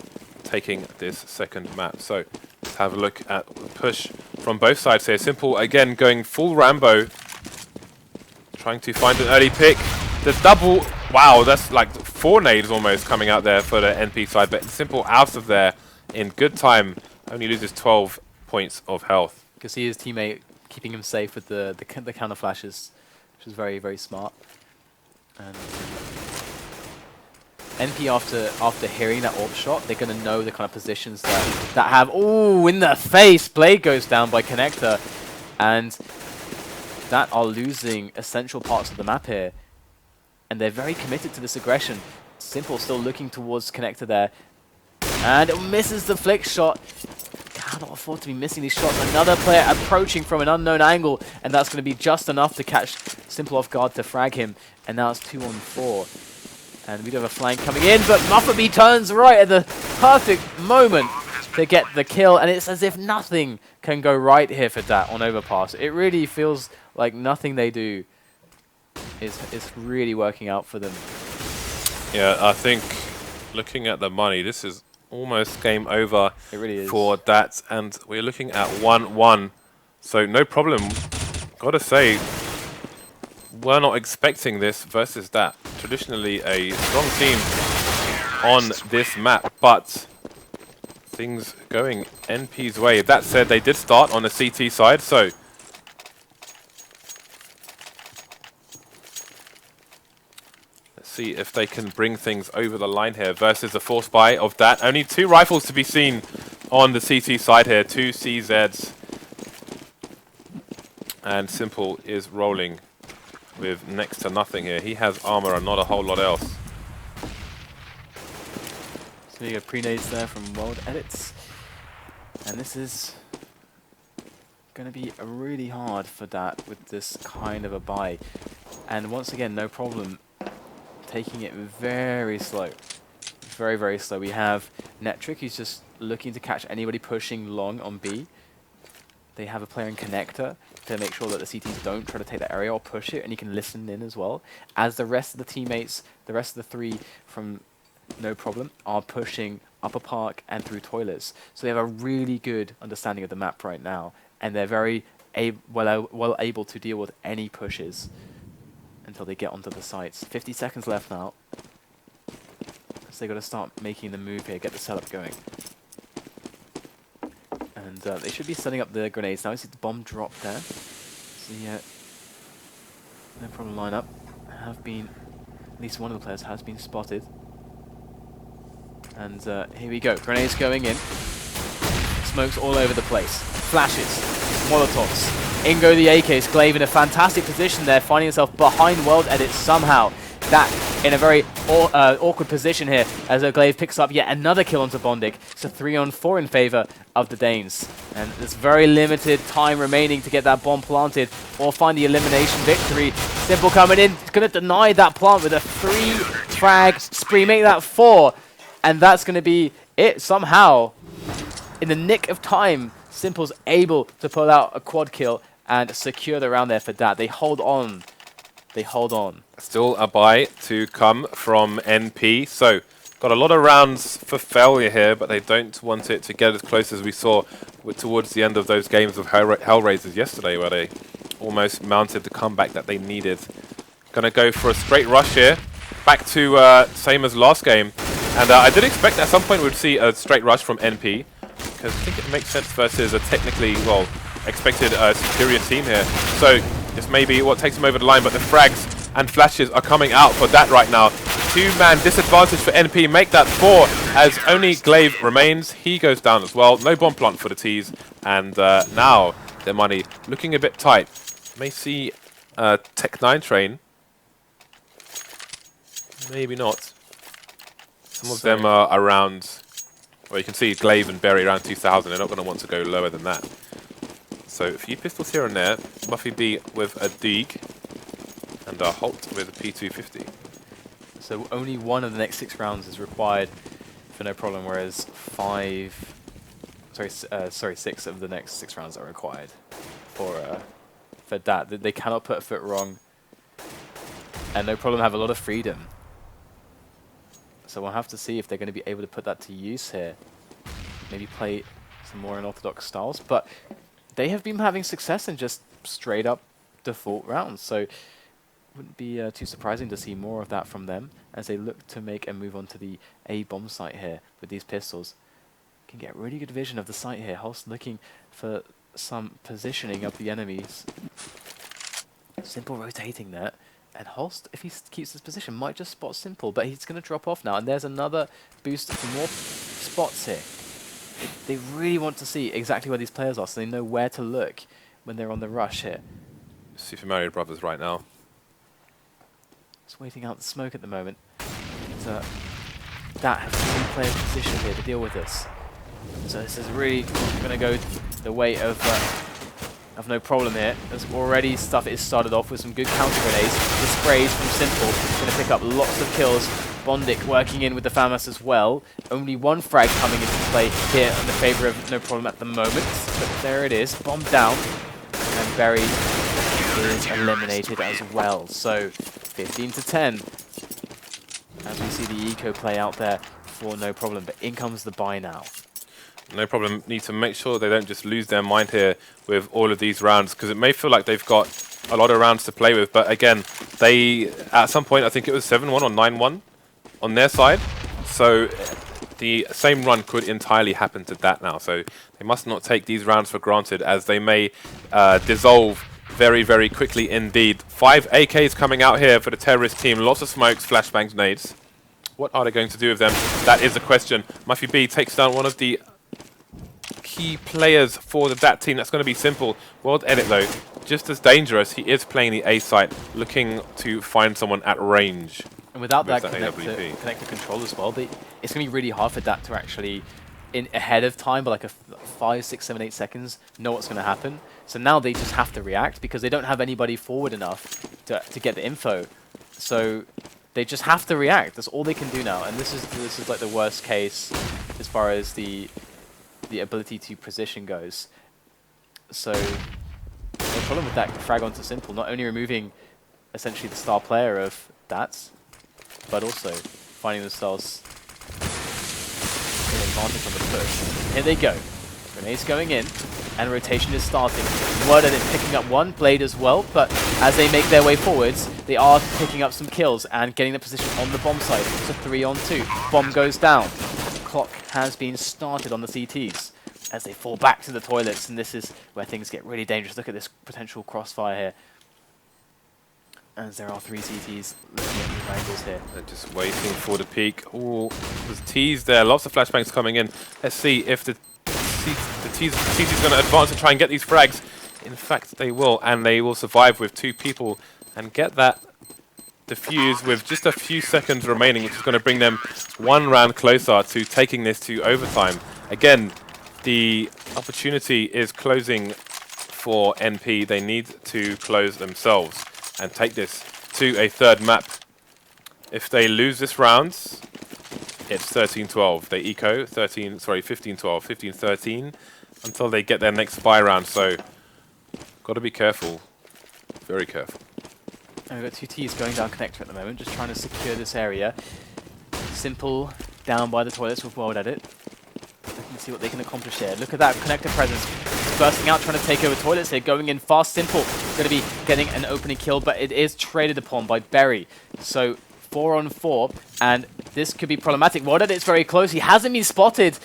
taking this second map. So let's have a look at the push from both sides here. Simple, again, going full Rambo. Trying to find an early pick. The double, wow, that's like 4 nades almost coming out there for the NP side. But Simple out of there in good time. Only loses 12 points of health. You can see his teammate keeping him safe with the counter flashes, which is very, very smart. And NP after hearing that AWP shot, they're gonna know the kind of positions that have. Ooh, in the face! Blade goes down by Connector, and that are losing essential parts of the map here. And they're very committed to this aggression. Simple still looking towards Connector there, and it misses the flick shot. Cannot afford to be missing these shots. Another player approaching from an unknown angle, and that's going to be just enough to catch Simple off guard to frag him. And now it's 2-on-4. And we do have a flank coming in, but Muffaby turns right at the perfect moment to get the kill. And it's as if nothing can go right here for dAt on overpass. It really feels like nothing they do is really working out for them. Yeah, I think looking at the money, this is almost game over. It really is. For dAt, and we're looking at 1-1. So no problem. Gotta say, we're not expecting this versus dAt. Traditionally a strong team on this map, but things going NP's way. That said, they did start on the CT side, so let's see if they can bring things over the line here versus the force buy of dAt. Only 2 rifles to be seen on the CT side here, 2 CZs. And Simple is rolling with next to nothing here. He has armor and not a whole lot else. So you get pre-nades there from World Edits. And this is going to be really hard for dAt with this kind of a buy. And once again, no problem. Taking it very slow. Very, very slow. We have Netric, who's just looking to catch anybody pushing long on B. They have a player in Connector to make sure that the CTs don't try to take that area or push it, and you can listen in as well. As the rest of the teammates, the rest of the 3 from No Problem, are pushing upper park and through toilets. So they have a really good understanding of the map right now, and they're very well able to deal with any pushes until they get onto the sites. 50 seconds left now. So they've got to start making the move here, get the setup going. And they should be setting up the grenades now. I see the bomb drop there. So yeah, No Problem lineup have been, at least one of the players has been spotted. And here we go, grenades going in. Smokes all over the place. Flashes, Molotovs. In go the AKs. Glaive in a fantastic position there, finding himself behind World Edit somehow. That in a very awkward position here, as Glaive picks up yet another kill onto Bondik. It's a 3-on-4 in favor of the Danes. And there's very limited time remaining to get that bomb planted or find the elimination victory. Simple coming in, going to deny that plant with a 3-frag spree, make that 4. And that's going to be it somehow. In the nick of time, Simple's able to pull out a quad kill and secure the round there for dAt. They hold on. They hold on. Still a buy to come from NP. So, got a lot of rounds for failure here, but they don't want it to get as close as we saw towards the end of those games of Hellraisers yesterday, where they almost mounted the comeback that they needed. Gonna go for a straight rush here. Back to same as last game. And I did expect at some point we'd see a straight rush from NP, because I think it makes sense versus a technically, well, expected superior team here. So this may be what takes them over the line, but the frags and flashes are coming out for dAt right now. 2-man disadvantage for NP, make that 4 as only Glaive remains. He goes down as well. No bomb plant for the T's, and now their money looking a bit tight. May see Tech 9 train. Maybe not. Some of them are around, well, you can see Glaive and Berry around 2,000. They're not going to want to go lower than that. So a few pistols here and there. Buffy B with a Deeg and a Holt with a P250. So only 1 of the next 6 rounds is required for No Problem, whereas 6 of the next 6 rounds are required for dAt. They cannot put a foot wrong. And No Problem have a lot of freedom. So we'll have to see if they're going to be able to put that to use here. Maybe play some more unorthodox styles. But they have been having success in just straight up default rounds. So wouldn't be too surprising to see more of that from them as they look to make a move onto the A bomb site here with these pistols. Can get really good vision of the site here. Holst looking for some positioning of the enemies. Simple rotating there. And Holst, if he keeps his position, might just spot Simple, but he's going to drop off now. And there's another boost for more spots here. They really want to see exactly where these players are so they know where to look when they're on the rush here. Super Mario Brothers right now. Just waiting out the smoke at the moment. So that has 3-player position here to deal with this. So this is really going to go the way of No Problem here. As already stuff is started off with some good counter grenades. The sprays from Simple going to pick up lots of kills. Bondic working in with the FAMAS as well. Only one frag coming into play here in the favour of No Problem at the moment. But there it is, bomb down. And Berry is eliminated as well. So 15 to 10. As we see the eco play out there for No Problem. But in comes the buy now. No Problem need to make sure they don't just lose their mind here with all of these rounds, because it may feel like they've got a lot of rounds to play with, but again, they, at some point, I think it was 7-1 or 9-1 on their side, so the same run could entirely happen to dAt now, so they must not take these rounds for granted, as they may dissolve very, very quickly indeed. 5 AKs coming out here for the terrorist team, lots of smokes, flashbangs, nades. What are they going to do with them? That is the question. Muffy B takes down one of the key players for the dAt team. That's going to be Simple. World Edit though, just as dangerous. He is playing the A site, looking to find someone at range. And without that connected control as well, it's going to be really hard for dAt to actually, ahead of time, but like 5, 6, 7, 8 seconds, know what's going to happen. So now they just have to react because they don't have anybody forward enough to get the info. So they just have to react. That's all they can do now. And this is like the worst case as far as the ability to position goes. So the problem with that frag onto Simple, not only removing essentially the star player of dAt, but also finding themselves an advantage on the push. Here they go. Grenades going in, and rotation is starting. Word that it's picking up one blade as well, but as they make their way forwards, they are picking up some kills and getting the position on the bomb site. It's a 3-on-2. Bomb goes down. Clock has been started on the CTs as they fall back to the toilets, and this is where things get really dangerous. Look at this potential crossfire here. As there are 3 CTs looking at these angles here. They're just waiting for the peak. Oh, there's T's there. Lots of flashbangs coming in. Let's see if the CT's going to advance and try and get these frags. In fact, they will, and they will survive with 2 people and get that defuse with just a few seconds remaining, which is going to bring them 1 round closer to taking this to overtime. Again, the opportunity is closing for NP. They need to close themselves and take this to a 3rd map. If they lose this round, it's 13-12. They eco 15-12, 15-13 until they get their next buy round. So, got to be careful, very careful. And we've got 2 Ts going down connector at the moment, just trying to secure this area. Simple down by the toilets with World Edit. Looking to see what they can accomplish here. Look at that connector presence. It's bursting out, trying to take over toilets here, going in fast. Simple going to be getting an opening kill, but it is traded upon by Berry. So 4-on-4, and this could be problematic. World Edit's very close. He hasn't been spotted,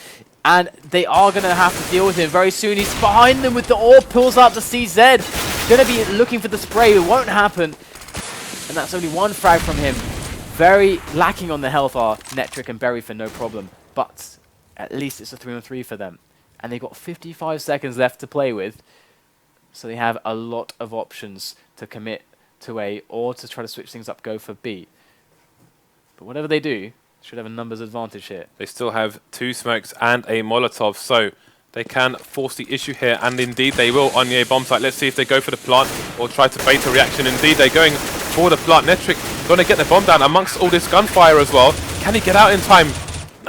and they are going to have to deal with him very soon. He's behind them with the AWP, pulls out the CZ. Going to be looking for the spray. It won't happen. And that's only 1 frag from him. Very lacking on the health are Netric and Berry for No Problem. But at least it's a 3-on-3 for them. And they've got 55 seconds left to play with. So they have a lot of options to commit to A or to try to switch things up, go for B. But whatever they do, should have a numbers advantage here. They still have 2 smokes and a Molotov, so they can force the issue here, and indeed they will on the A bomb site. Let's see if they go for the plant or try to bait a reaction. Indeed, they're going for the plant. Netric going to get the bomb down amongst all this gunfire as well. Can he get out in time?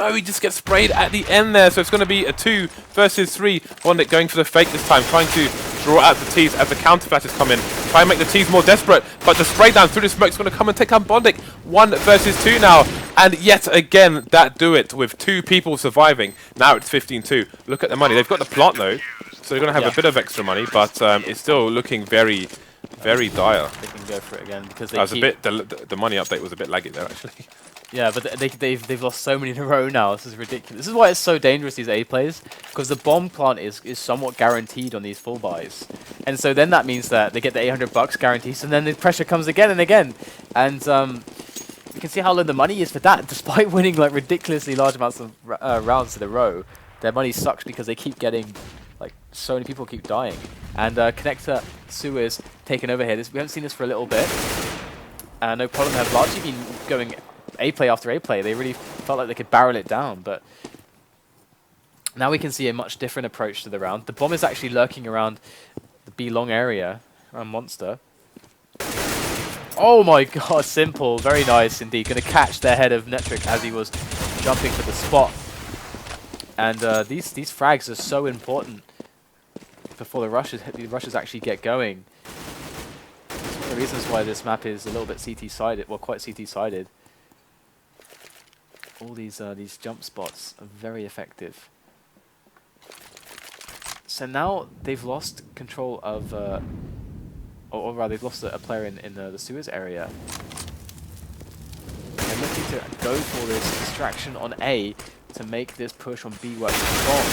no, he just gets sprayed at the end there. So it's going to be a 2 versus 3. Bondic going for the fake this time, trying to draw out the T's as the counter flashes come in. Try and make the T's more desperate, but the spray down through the smoke is going to come and take out Bondic. 1 versus 2 now. And yet again, that do it with 2 people surviving. Now it's 15-2. Look at the money. They've got the plant though, so they're going to have a bit of extra money, but it's still looking very, very dire. They can go for it again because the money update was a bit laggy there actually. Yeah, but they've lost so many in a row now. This is ridiculous. This is why it's so dangerous, these A plays, because the bomb plant is somewhat guaranteed on these full buys, and so then that means that they get the $800 guarantees, and then the pressure comes again and again, and you can see how low the money is for that. Despite winning like ridiculously large amounts of rounds in a row, their money sucks because they keep getting like so many people keep dying. And Connector Suez taken over here. We haven't seen this for a little bit. No problem. Have largely been going A play after A play. They really felt like they could barrel it down, but now we can see a much different approach to the round. The bomb is actually lurking around the B long area, around Monster. Oh my god, Simple. Very nice indeed. Going to catch the head of Netric as he was jumping for the spot. And these frags are so important before the rushes actually get going. It's one of the reasons why this map is a little bit CT-sided, well, quite CT-sided. All these jump spots are very effective. So now they've lost control of, or rather they've lost a player in the sewers area. They're looking to go for this distraction on A to make this push on B work with the bomb.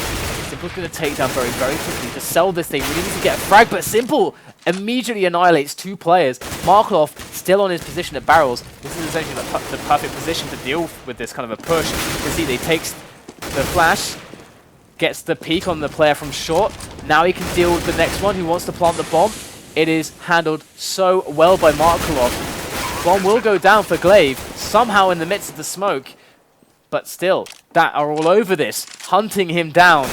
Simple's going to take down very, very quickly. To sell this, they really need to get a frag, but Simple immediately annihilates 2 players. Markloff still on his position at barrels. This is essentially the perfect position to deal with this kind of a push. You can see they takes the flash, gets the peek on the player from short. Now he can deal with the next one who wants to plant the bomb. It is handled so well by Markloff. Bomb will go down for Glaive, somehow in the midst of the smoke. But still, dAt are all over this, hunting him down.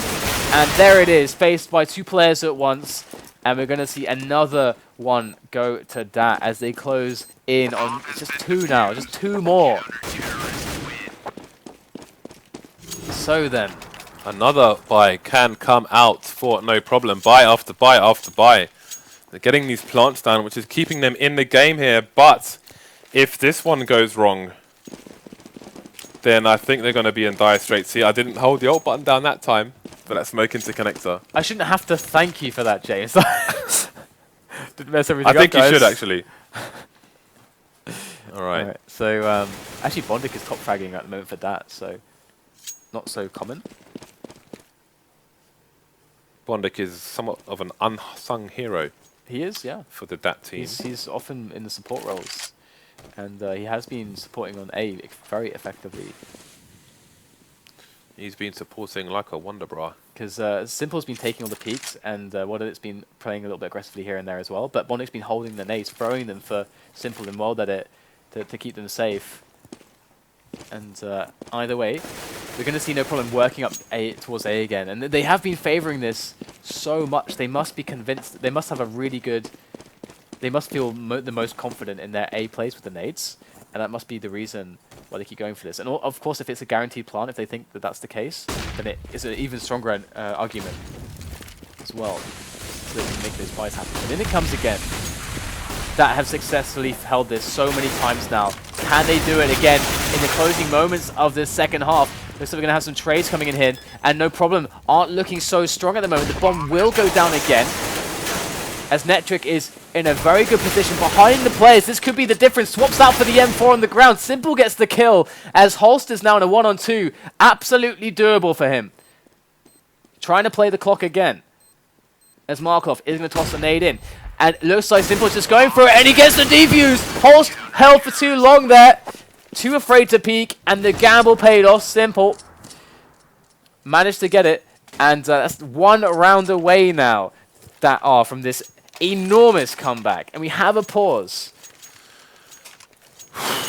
And there it is, faced by 2 players at once. And we're going to see another one go to dAt as they close in on just 2 now, just 2 more. So then, another buy can come out for no problem. Buy after buy after buy. They're getting these plants down, which is keeping them in the game here. But if this one goes wrong, then I think they're going to be in dire straits. See, I didn't hold the alt button down that time, but that smoke into connector. I shouldn't have to thank you for that, James. Didn't mess everything up, I think you guys. should, actually. All right. So, actually, Bondic is top fragging at the moment for dAt, so not so common. Bondic is somewhat of an unsung hero. He is, yeah. For the dAt team. He's often in the support roles. And he has been supporting on A very effectively. He's been supporting like a wonder bra. Because Simple's been taking all the peaks, and Wodadit's been playing a little bit aggressively here and there as well. But Bondic's been holding the nades, throwing them for Simple and Wodadit to keep them safe. And either way, we're going to see no problem working up towards A again. And they have been favoring this so much. They must be convinced. They must have a really good... They must feel the most confident in their A plays with the nades, and that must be the reason why they keep going for this. And of course, if it's a guaranteed plant, if they think that that's the case, then it is an even stronger argument as well, so they can make those buys happen. And then it comes again. dAt have successfully held this so many times now. Can they do it again in the closing moments of this second half? Looks like we're going to have some trades coming in here, and no problem, aren't looking so strong at the moment. The bomb will go down again, as Netric is in a very good position behind the players. This could be the difference. Swaps out for the M4 on the ground. Simple gets the kill, as Holst is now in a 1-on-2. Absolutely doable for him. Trying to play the clock again, as Markov is going to toss a nade in. And looks like Simple's just going for it, and he gets the defuse. Holst held for too long there. Too afraid to peek, and the gamble paid off. Simple managed to get it, and that's 1 round away now. dAt are from this enormous comeback, and we have a pause.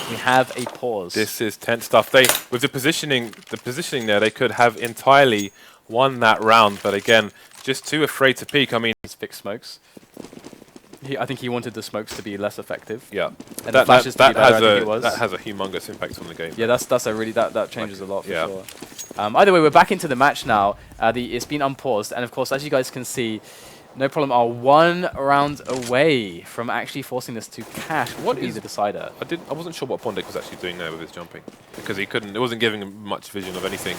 We have a pause. This is tense stuff. They, with the positioning there, they could have entirely won that round, but again, just too afraid to peek. I mean, These fixed smokes. I think he wanted the smokes to be less effective. Yeah, And the flashes to be better, I think it was. that has a humongous impact on the game. Yeah, that's a really that changes a lot for yeah. sure. Either way, we're back into the match now. It's been unpaused, and of course, as you guys can see, No Problem are 1 round away from actually forcing this to cash. What is the decider? I wasn't sure what Bondic was actually doing there with his jumping, because he couldn't. It wasn't giving him much vision of anything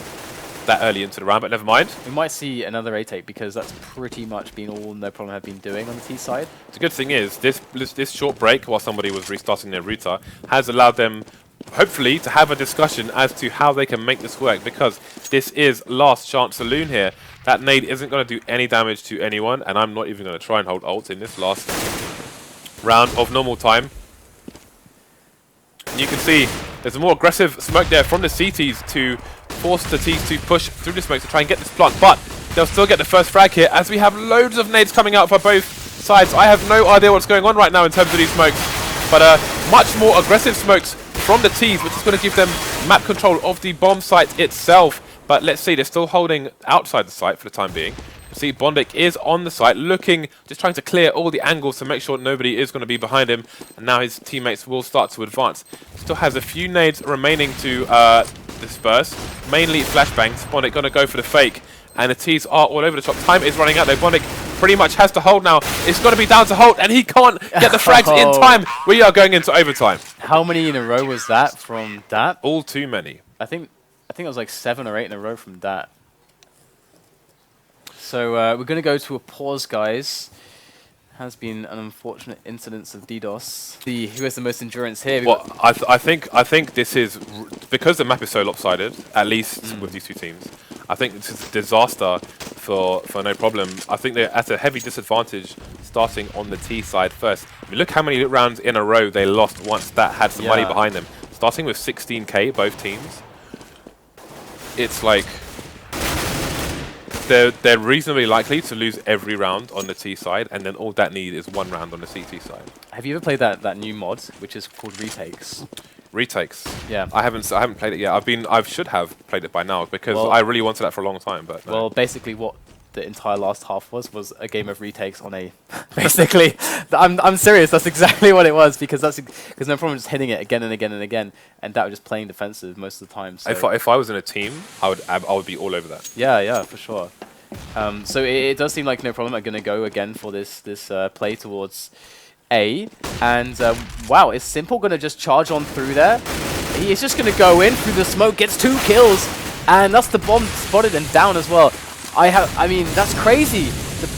that early into the round. But never mind. We might see another A take because that's pretty much been all No Problem have been doing on the T side. The good thing is this short break while somebody was restarting their router has allowed them, hopefully, to have a discussion as to how they can make this work, because this is last chance saloon here. That nade isn't going to do any damage to anyone, and I'm not even going to try and hold ult in this last round of normal time. And you can see there's a more aggressive smoke there from the CTs to force the Ts to push through the smoke to try and get this plant, but they'll still get the first frag here as we have loads of nades coming out for both sides. I have no idea what's going on right now in terms of these smokes, but much more aggressive smokes from the Ts, which is going to give them map control of the bomb site itself. But let's see, they're still holding outside the site for the time being. See, Bondic is on the site, looking, just trying to clear all the angles to make sure nobody is going to be behind him. And now his teammates will start to advance. Still has a few nades remaining to disperse, mainly flashbangs. Bondic going to go for the fake, and the Ts are all over the top. Time is running out though. Bondic pretty much has to hold now. It's going to be down to Holt, and he can't get the frags in time. We are going into overtime. How many in a row was that from dAt? All too many. I think it was like 7 or 8 in a row from dAt. So we're going to go to a pause, guys. Has been an unfortunate incidence of DDoS. Who has the most endurance here? Well, I think this is because the map is so lopsided. At least with these two teams, I think this is a disaster for No Problem. I think they're at a heavy disadvantage starting on the T side first. I mean, look how many rounds in a row they lost once that had some money behind them. Starting with 16k, both teams. It's like they're reasonably likely to lose every round on the T side, and then all that need is 1 round on the CT side. Have you ever played that new mod, which is called Retakes? Retakes. Yeah. I haven't played it yet. I should have played it by now because I really wanted that for a long time. But no. Well, basically what the entire last half was a game of retakes on a basically I'm serious, that's exactly what it was, because No Problem just hitting it again and again and again, and that was just playing defensive most of the time. So if I was in a team, I would be all over that. Yeah, for sure. So it does seem like No Problem are going to go again for this play towards A, and wow, is Simple going to just charge on through there? He is just going to go in through the smoke, gets 2 kills, and that's the bomb spotted and down as well. I mean, that's crazy.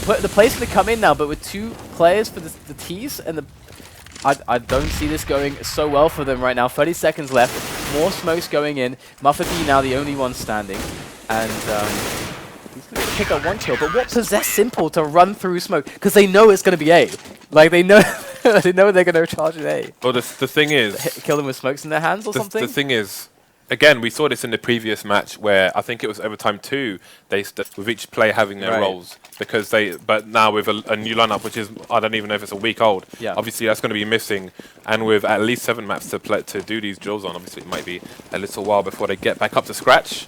The play's going to come in now, but with 2 players for the Ts, and I don't see this going so well for them right now. 30 seconds left, more smokes going in. Muffety now the only one standing, and he's going to pick up 1 kill. But what possessed Simple to run through smoke? Because they know it's going to be A. Like, they know they know they're going to charge at A. Well, the thing is, kill them with smokes in their hands or something. The thing is, again, we saw this in the previous match where I think it was overtime 2. With each player having their roles, because but now with a new lineup, which is, I don't even know if it's a week old. Yeah. Obviously that's going to be missing, and with at least 7 maps to do these drills on, obviously it might be a little while before they get back up to scratch.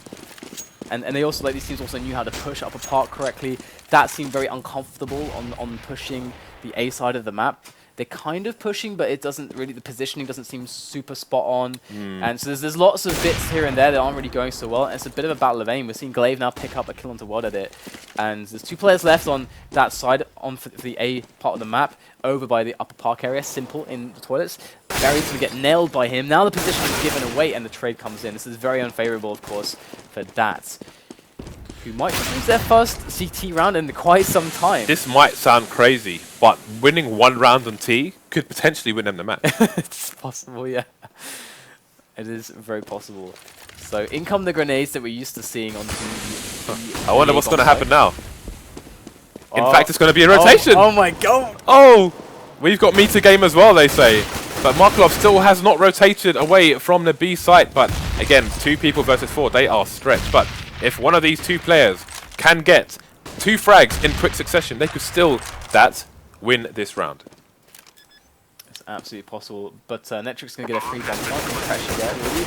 And they also, like, these teams also knew how to push up apart correctly. That seemed very uncomfortable on pushing the A side of the map. They're kind of pushing, but it doesn't really, the positioning doesn't seem super spot on. And so there's lots of bits here and there that aren't really going so well. And it's a bit of a battle of aim. We're seeing Glaive now pick up a kill onto Wad at it. And there's 2 players left on that side, for the A part of the map, over by the upper park area. Simple in the toilets. Barry's going to get nailed by him. Now the position is given away and the trade comes in. This is very unfavorable, of course, for dAt, who might lose their first CT round in quite some time. This might sound crazy, but winning 1 round on T could potentially win them the match. It's possible, yeah. It is very possible. So in come the grenades that we're used to seeing on TV. I wonder what's going to happen now. In fact, it's going to be a rotation. Oh my god! Oh! We've got meter game as well, they say. But Markelov still has not rotated away from the B site. But again, 2 people versus 4, they are stretched. But if one of these 2 players can get 2 frags in quick succession, they could still win this round. It's absolutely possible. But Netric's going to get a free bomb. Pressure there, really.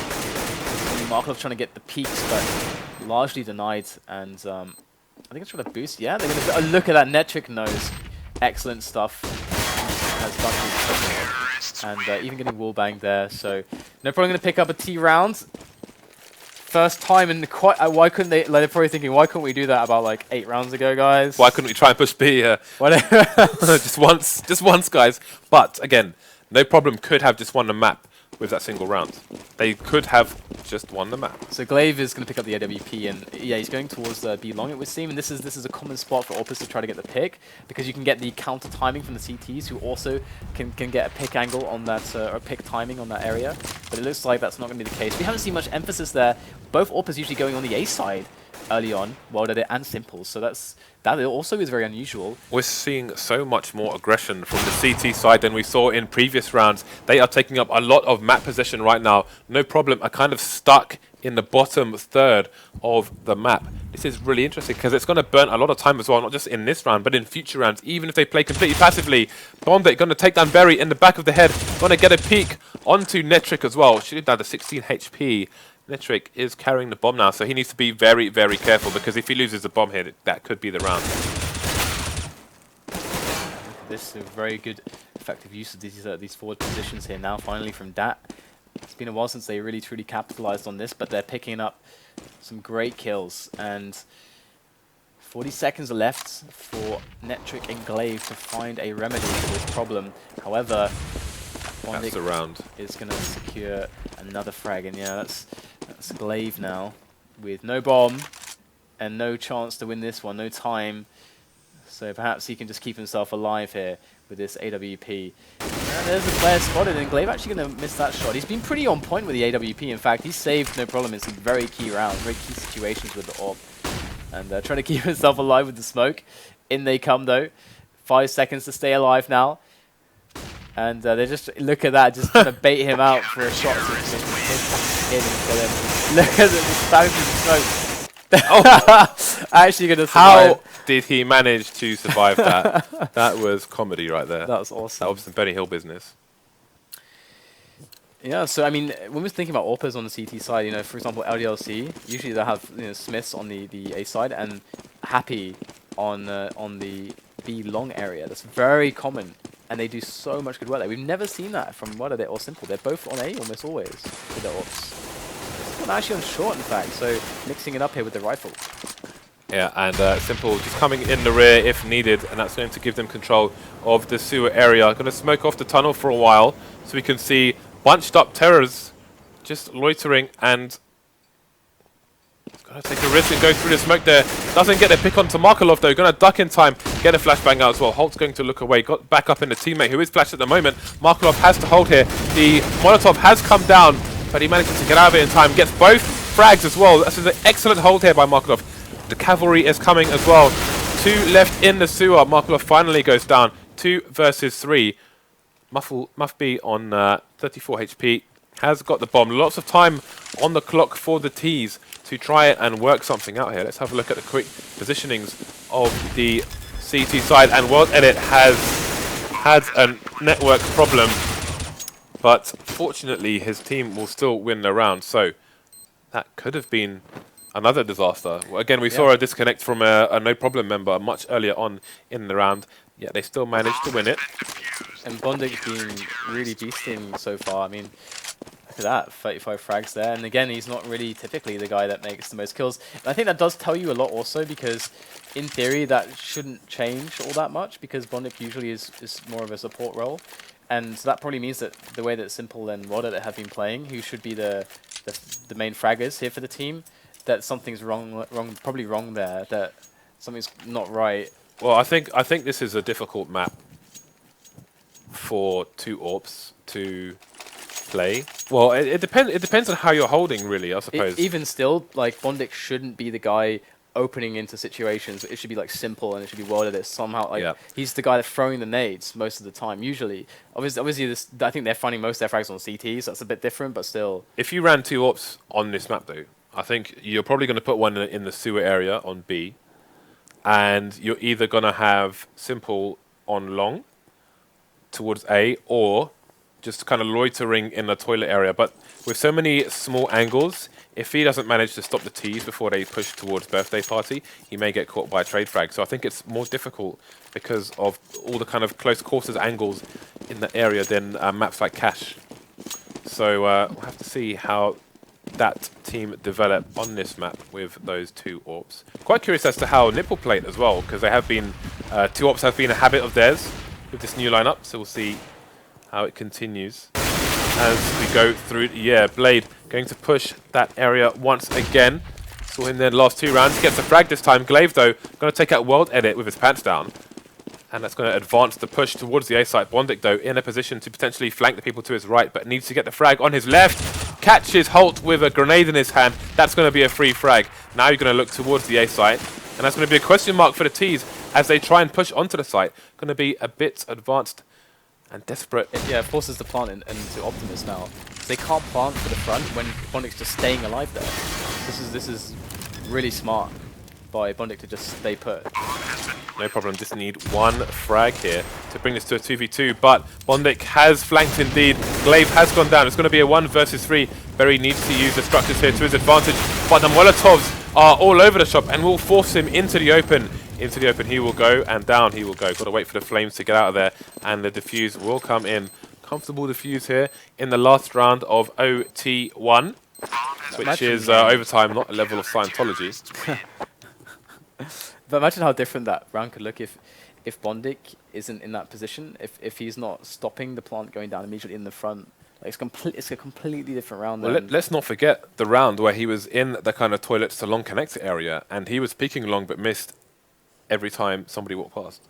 Markelov trying to get the peaks, but largely denied. And I think it's trying to boost. Yeah, they're going to look at that. Netric knows. Excellent stuff. has done his homework, and even getting wall banged there. So no problem going to pick up a T round. First time in quite. Why couldn't they? Like, they're probably thinking, why couldn't we do that about like 8 rounds ago, guys? Why couldn't we try and push B? Just once, guys. But again, no problem. Could have just won the map with that single round. They could have just won the map. So Glaive is going to pick up the AWP, and yeah, he's going towards B long, it would seem. And this is a common spot for Opus to try to get the pick, because you can get the counter timing from the CTs, who also can get a pick angle on that, or pick timing on that area. But it looks like that's not going to be the case. We haven't seen much emphasis there. Both Opus usually going on the A side early on, while they're and Simple. So that also is very unusual. We're seeing so much more aggression from the CT side than we saw in previous rounds. They are taking up a lot of map possession right now. No problem, are kind of stuck in the bottom third of the map. This is really interesting because it's going to burn a lot of time as well, not just in this round, but in future rounds. Even if they play completely passively, Bondit going to take down Berry in the back of the head, going to get a peek onto Netric as well. Shooting down to 16 HP. Netric is carrying the bomb now, so he needs to be very, very careful, because if he loses the bomb here, that could be the round. This is a very good, effective use of these forward positions here now, finally from dAt. It's been a while since they really, truly capitalized on this, but they're picking up some great kills. And 40 seconds left for Netric and Glaive to find a remedy for this problem. However, that's the round. Is going to secure another frag, and yeah, that's Glaive now with no bomb and no chance to win this one, no time. So perhaps he can just keep himself alive here with this AWP. And there's a player spotted, and Glaive actually going to miss that shot. He's been pretty on point with the AWP. In fact, he's saved no problem in some very key rounds, very key situations with the AWP. And trying to keep himself alive with the smoke. In they come though. 5 seconds to stay alive now. And they just, look at that, just trying to bait him out for a shot. Look at the spamming through the smoke. Oh. Actually going to survive. How did he manage to survive that? That was comedy right there. That was awesome. That was some Benny Hill business. Yeah, so I mean, when we're thinking about AWPers on the CT side, you know, for example, LDLC, usually they have, you know, Smiths on the A side and Happy on the B long area. That's very common. And they do so much good work there. We've never seen that from what are they or Simple. They're both on A almost always with their AWPs. Well, actually on short, in fact. So mixing it up here with the rifle. Yeah, and Simple just coming in the rear if needed, and that's going to give them control of the sewer area. Going to smoke off the tunnel for a while so we can see bunched up terrors just loitering, and gonna take a risk and go through the smoke there. Doesn't get a pick onto Markelov though. Gonna duck in time, get a flashbang out as well. Holt's going to look away. Got back up in the teammate who is flashed at the moment. Markelov has to hold here. The Molotov has come down, but he manages to get out of it in time. Gets both frags as well. This is an excellent hold here by Markelov. The cavalry is coming as well. 2 left in the sewer. Markelov finally goes down. 2 versus 3. Muff B on 34 HP. Has got the bomb. Lots of time on the clock for the T's to try and work something out here. Let's have a look at the quick positionings of the CT side. And World Edit has had a network problem, but fortunately his team will still win the round. So that could have been another disaster. Again, we saw a disconnect from a no problem member much earlier on in the round. Yeah, they still managed to win it. And Bondic's been really beasting so far. I mean, look at that, 35 frags there. And again, he's not really typically the guy that makes the most kills. And I think that does tell you a lot also, because in theory that shouldn't change all that much, because Bondic usually is more of a support role. And so that probably means that the way that Simple and Rodder have been playing, who should be the main fraggers here for the team, that something's probably wrong there, that something's not right. Well, I think this is a difficult map for 2 AWPs to play. Well, it depends on how you're holding, really, I suppose. Even still, like, Bondic shouldn't be the guy opening into situations. It should be like Simple, and it should be World Edit somehow. Like, he's the guy that's throwing the nades most of the time. Usually, obviously, I think they're finding most of their frags on CT, so that's a bit different. But still, if you ran 2 AWPs on this map, though, I think you're probably going to put one in the sewer area on B, and you're either going to have Simple on long towards A, or just kind of loitering in the toilet area. But with so many small angles, if he doesn't manage to stop the T's before they push towards birthday party, he may get caught by a trade frag. So I think it's more difficult because of all the kind of close quarters angles in the area than maps like Cash. So we'll have to see how that team develop on this map with those two AWPs. Quite curious as to how Nipple played as well, because they have been, two AWPs have been a habit of theirs with this new lineup, so we'll see how it continues as we go through. Yeah, Blade going to push that area once again. Saw him there the last 2 rounds, gets a frag this time. Glaive though, going to take out World Edit with his pants down. And that's going to advance the push towards the A site. Bondic, though, in a position to potentially flank the people to his right, but needs to get the frag on his left. Catches Holt with a grenade in his hand. That's going to be a free frag. Now you're going to look towards the A site. And that's going to be a question mark for the T's as they try and push onto the site. Going to be a bit advanced and desperate. Yeah, it forces the plant into Optimus now. They can't plant for the front when Bondic's just staying alive there. This is really smart by Bondic to just stay put. No problem, just need 1 frag here to bring this to a 2v2, but Bondic has flanked indeed. Glaive has gone down. It's going to be a 1 versus 3. Berry needs to use the structures here to his advantage, but the Molotovs are all over the shop and will force him into the open. Into the open he will go, and down he will go. Got to wait for the flames to get out of there, and the defuse will come in. Comfortable defuse here in the last round of OT1, which is overtime, not a level of Scientology. But imagine how different that round could look if Bondic isn't in that position, if he's not stopping the plant going down immediately in the front. Like it's a completely different round. Well, let's not forget the round where he was in the kind of toilets to long connector area, and he was peeking long but missed every time somebody walked past.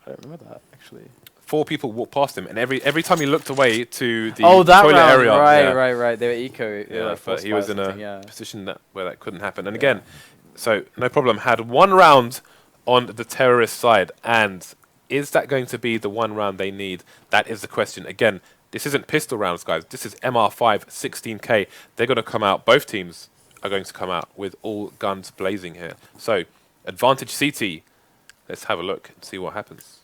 I don't remember that, actually. 4 people walked past him, and every time he looked away to the toilet round, area. Right. They were eco. Yeah, but he was in a position where that couldn't happen. And again, so no problem. Had 1 round on the terrorist side, and is that going to be the 1 round they need? That is the question. Again, this isn't pistol rounds, guys. This is MR5 16K. They're going to come out. Both teams are going to come out with all guns blazing here. So, advantage CT. Let's have a look and see what happens.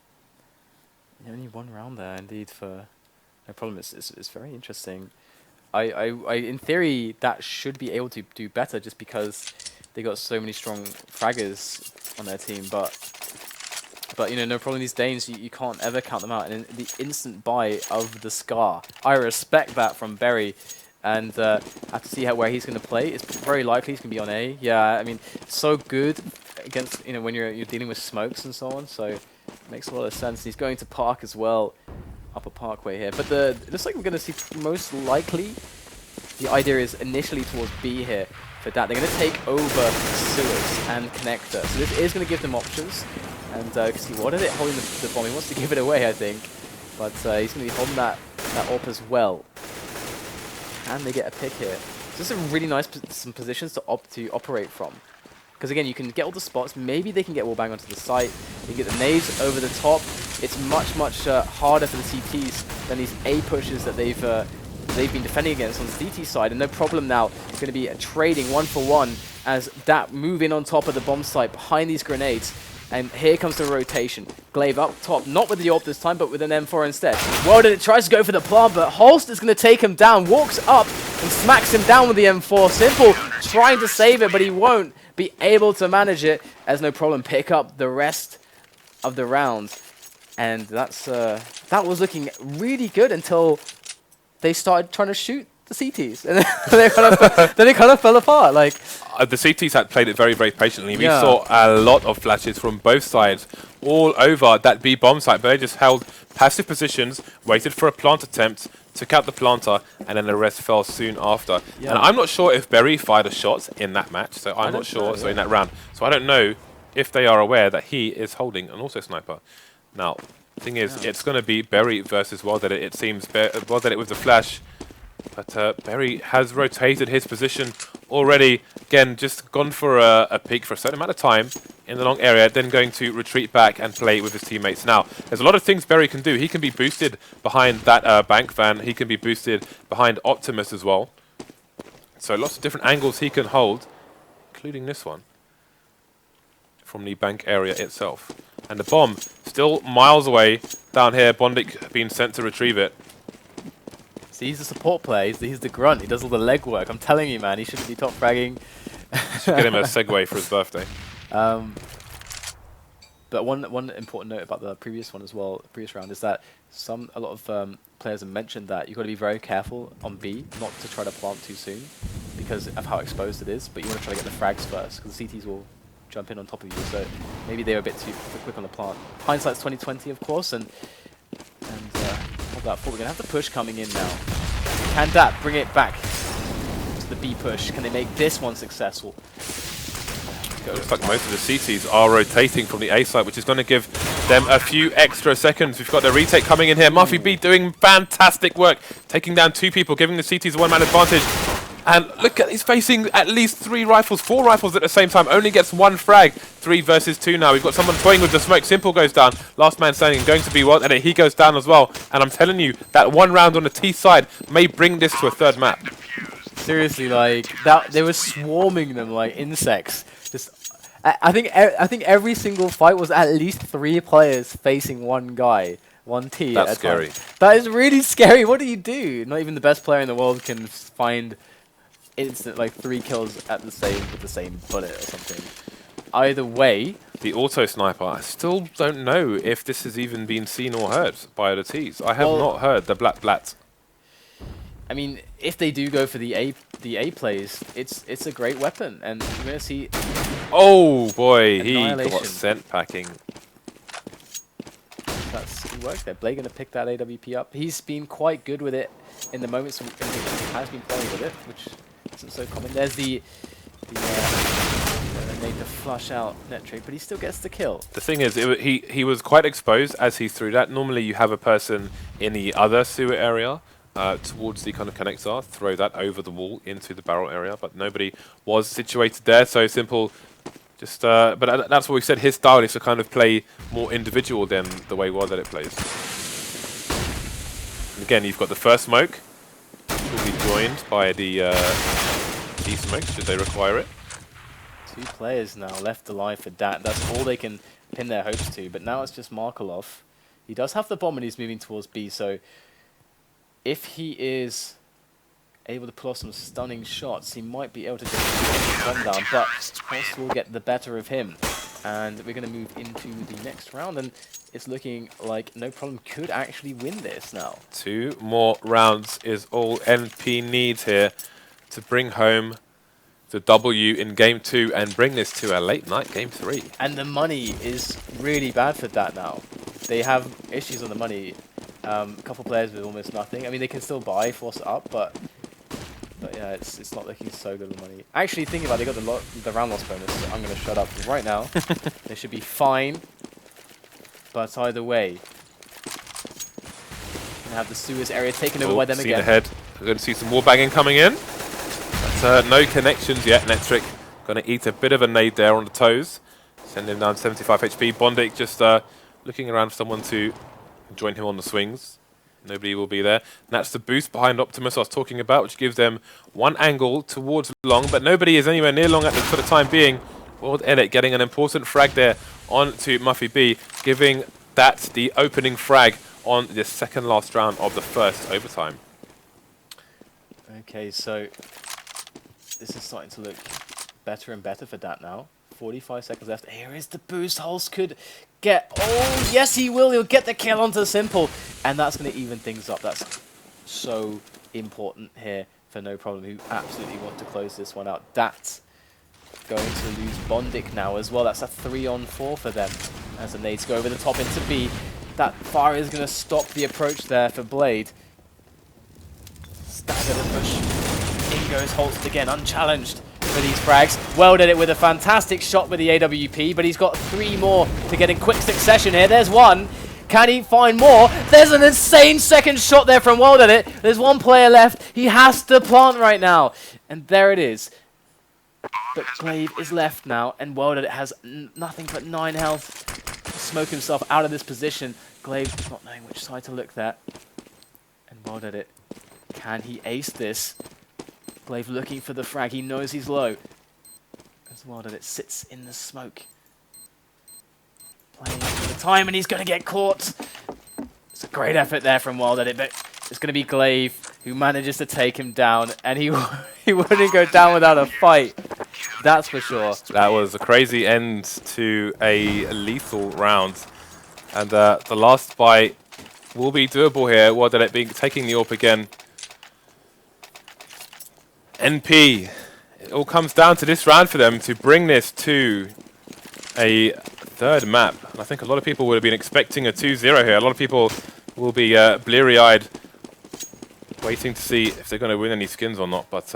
Yeah, only 1 round there, indeed. For no problem. It's very interesting. I in theory that should be able to do better just because they got so many strong fraggers on their team, but you know, no problem. These Danes, you can't ever count them out. And the instant buy of the Scar, I respect that from Berry, and have to see where he's going to play. It's very likely he's going to be on A. Yeah, I mean, so good against, you know, when you're dealing with smokes and so on. So it makes a lot of sense. He's going to Park as well, Upper Parkway here. But it looks like we're going to see most likely. The idea is initially towards B here. For that, they're going to take over sewers and connector. So this is going to give them options. And see, what is it holding the bomb? He wants to give it away, I think. But he's going to be holding that AWP as well. Can they get a pick here? So this is a really nice some positions to operate from. Because again, you can get all the spots. Maybe they can get wallbang onto the site. You get the nades over the top. It's much harder for the CTs than these A pushes that they've been defending against on the CT side, and no problem now. It's going to be a trading 1-for-1 as dAt move in on top of the bomb site behind these grenades. And here comes the rotation. Glaive up top, not with the AWP this time, but with an M4 instead. World Edit tries to go for the plant, but Holst is going to take him down, walks up and smacks him down with the M4. Simple trying to save it, but he won't be able to manage it as no problem pick up the rest of the round. And that was looking really good until they started trying to shoot the CTs, and then it kind of fell apart. Like the CTs had played it very patiently. We saw a lot of flashes from both sides all over that B bomb site, but they just held passive positions, waited for a plant attempt, took out the planter, and then the rest fell soon after. And I'm not sure if Berry fired a shot in that match, so I'm not sure. So in that round, so I don't know if they are aware that he is holding an auto sniper. Now, the thing is, it's going to be Berry versus World Edit. It seems World Edit with the flash. But Berry has rotated his position already. Again, just gone for a peek for a certain amount of time in the long area, then going to retreat back and play with his teammates. Now, there's a lot of things Berry can do. He can be boosted behind that bank van. He can be boosted behind Optimus as well. So lots of different angles he can hold, including this one from the bank area itself. And the bomb still miles away down here. Bondic being sent to retrieve it. See, he's the support player. He's the grunt. He does all the leg work. I'm telling you, man, he shouldn't be top fragging. Should get him a segue for his birthday. But one important note about the previous one as well, previous round, is that a lot of players have mentioned that you've got to be very careful on B, not to try to plant too soon, because of how exposed it is. But you want to try to get the frags first, because the CTs will jump in on top of you. So maybe they were a bit too quick on the plant. Hindsight's 2020, of course, and hold that thought. We're gonna have the push coming in now. Can dAt bring it back to the B push? Can they make this one successful? Looks like most of the CTs are rotating from the A side, which is going to give them a few extra seconds. We've got the retake coming in here. Muffy B doing fantastic work, taking down 2 people, giving the CTs a one-man advantage. And look at, he's facing at least 4 rifles at the same time. Only gets 1 frag. 3 versus 2 now. We've got someone toying with the smoke. Simple goes down. Last man standing, going to be well, and he goes down as well. And I'm telling you, that 1 round on the T side may bring this to a 3rd map. Seriously, like that, they were swarming them like insects. Just, I think every single fight was at least 3 players facing 1 guy, 1 T. That's scary. That is really scary. What do you do? Not even the best player in the world can find instant like 3 kills with the same bullet or something. Either way, the auto sniper, I still don't know if this has even been seen or heard by the Ts. I have not heard the blat. I mean, if they do go for the A plays, it's a great weapon, and we're gonna see. Oh boy, he got sent packing. It works there. Blade gonna pick that AWP up. He's been quite good with it in the moments he has been playing with it, which isn't so common. There's the need to flush out net trade, but he still gets the kill. The thing is, he was quite exposed as he threw that. Normally you have a person in the other sewer area towards the kind of connector, throw that over the wall into the barrel area, but nobody was situated there, so Simple just, but that's what we said, his style is to kind of play more individual than the way it plays. And again, you've got the first smoke, which will be joined by the D-smoke, should they require it. 2 players now left alive for dAt. That's all they can pin their hopes to, but now it's just Markelov. He does have the bomb and he's moving towards B, so if he is able to pull off some stunning shots, he might be able to get the bomb down, but Horst will get the better of him. And we're going to move into the next round, and it's looking like No Problem could actually win this now. 2 more rounds is all NP needs here to bring home the W in Game 2 and bring this to a late night Game 3. And the money is really bad for dAt now. They have issues on the money. A couple players with almost nothing. I mean, they can still buy, force it up, but yeah, it's not looking so good with money. Actually, thinking about it, they got the round loss bonus, so I'm going to shut up right now. They should be fine. But either way, going to have the sewers area taken over by them again. Ahead. We're going to see some wall banging coming in. But no connections yet. Netric going to eat a bit of a nade there on the toes. Send him down 75 HP. Bondik just looking around for someone to join him on the swings. Nobody will be there. And that's the boost behind Optimus I was talking about, which gives them 1 angle towards long, but nobody is anywhere near long for the time being. World Edit getting an important frag there onto Muffy B, giving that the opening frag on the 2nd last round of the 1st overtime. Okay, so this is starting to look better and better for dAt now. 45 seconds left. Here is the boost. Holst could get... Oh, yes, he will. He'll get the kill onto Simple. And that's going to even things up. That's so important here for No Problem, who absolutely want to close this one out. dAt going to lose Bondik now as well. That's a 3-on-4 for them. As the nades go over the top into B. That fire is going to stop the approach there for Blade. Stagger the push. In goes Holst again, unchallenged for these frags. Welded it with a fantastic shot with the AWP, but he's got 3 more to get in quick succession here. There's 1. Can he find more? There's an insane second shot there from Welded it. There's 1 player left. He has to plant right now. And there it is. But Glaive is left now, and Welded it has nothing but 9 health to smoke himself out of this position. Glaive not knowing which side to look at. And Welded it. Can he ace this? Glaive looking for the frag. He knows he's low. As Welded it sits in the smoke. Playing for the time, and he's going to get caught. It's a great effort there from Welded it, but it's going to be Glaive who manages to take him down, and he he wouldn't go down without a fight. That's for sure. That was a crazy end to a lethal round. And the last fight will be doable here. What did it be? Taking the AWP again. NP. It all comes down to this round for them to bring this to a third map. And I think a lot of people would have been expecting a 2-0 here. A lot of people will be bleary-eyed, waiting to see if they're going to win any skins or not. But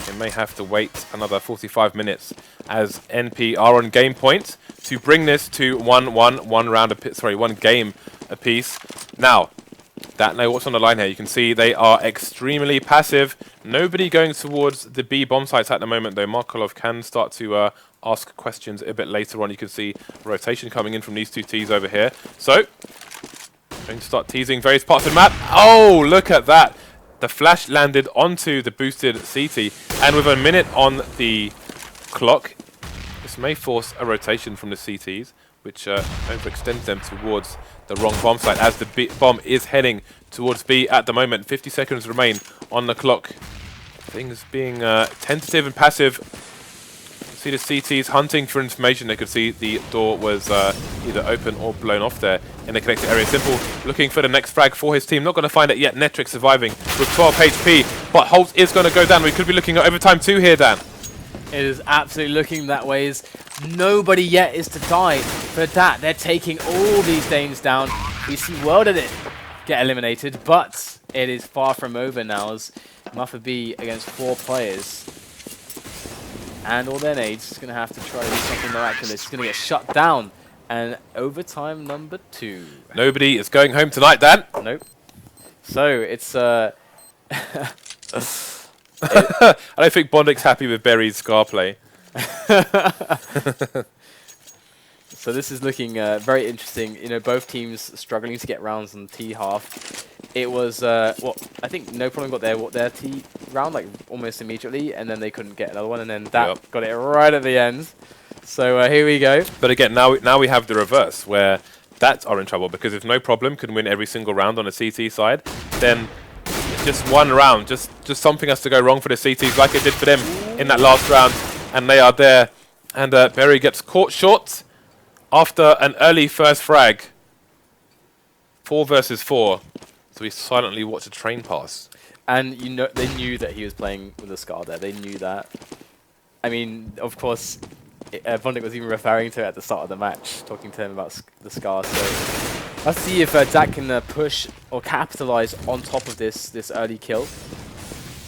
they may have to wait another 45 minutes as NP are on game point to bring this to one game apiece. Now, that know what's on the line here. You can see they are extremely passive. Nobody going towards the B bomb sites at the moment, though. Markolov can start to ask questions a bit later on. You can see rotation coming in from these two Ts over here. So, going to start teasing various parts of the map. Oh, look at that. The flash landed onto the boosted CT, and with a minute on the clock, this may force a rotation from the CTs, which overextends them towards the wrong bomb site, as the B bomb is heading towards B at the moment. 50 seconds remain on the clock. Things being tentative and passive. See the CTs hunting for information. They could see the door was either open or blown off there in the connected area. Simple looking for the next frag for his team. Not going to find it yet. Netrix surviving with 12 HP, but Holt is going to go down. We could be looking at overtime 2 here, Dan. It is absolutely looking that way. As nobody yet is to die for that. They're taking all these Danes down. We see World Edit get eliminated, but it is far from over now as Muffa B against 4 players. And all their nades is going to have to try to do something miraculous. It's going to get shut down. And overtime number 2. Nobody is going home tonight, Dan. Nope. So it's I don't think Bondik's happy with Berry's Scar play. So this is looking very interesting. You know, both teams struggling to get rounds on T half. It was well, I think No Problem got their T round like almost immediately, and then they couldn't get another one, and then that got it right at the end. So here we go. But again, now we have the reverse, where dAt are in trouble, because if No Problem can win every single round on the CT side, then just one round, just something has to go wrong for the CTs, like it did for them in that last round, and they are there. And Berry gets caught short after an early first frag. 4 versus 4. So we silently watch a train pass. And you know, they knew that he was playing with a Scar there. They knew that. I mean, of course, Bondik was even referring to it at the start of the match, talking to him about the Scar. So let's see if dAt can push or capitalize on top of this early kill.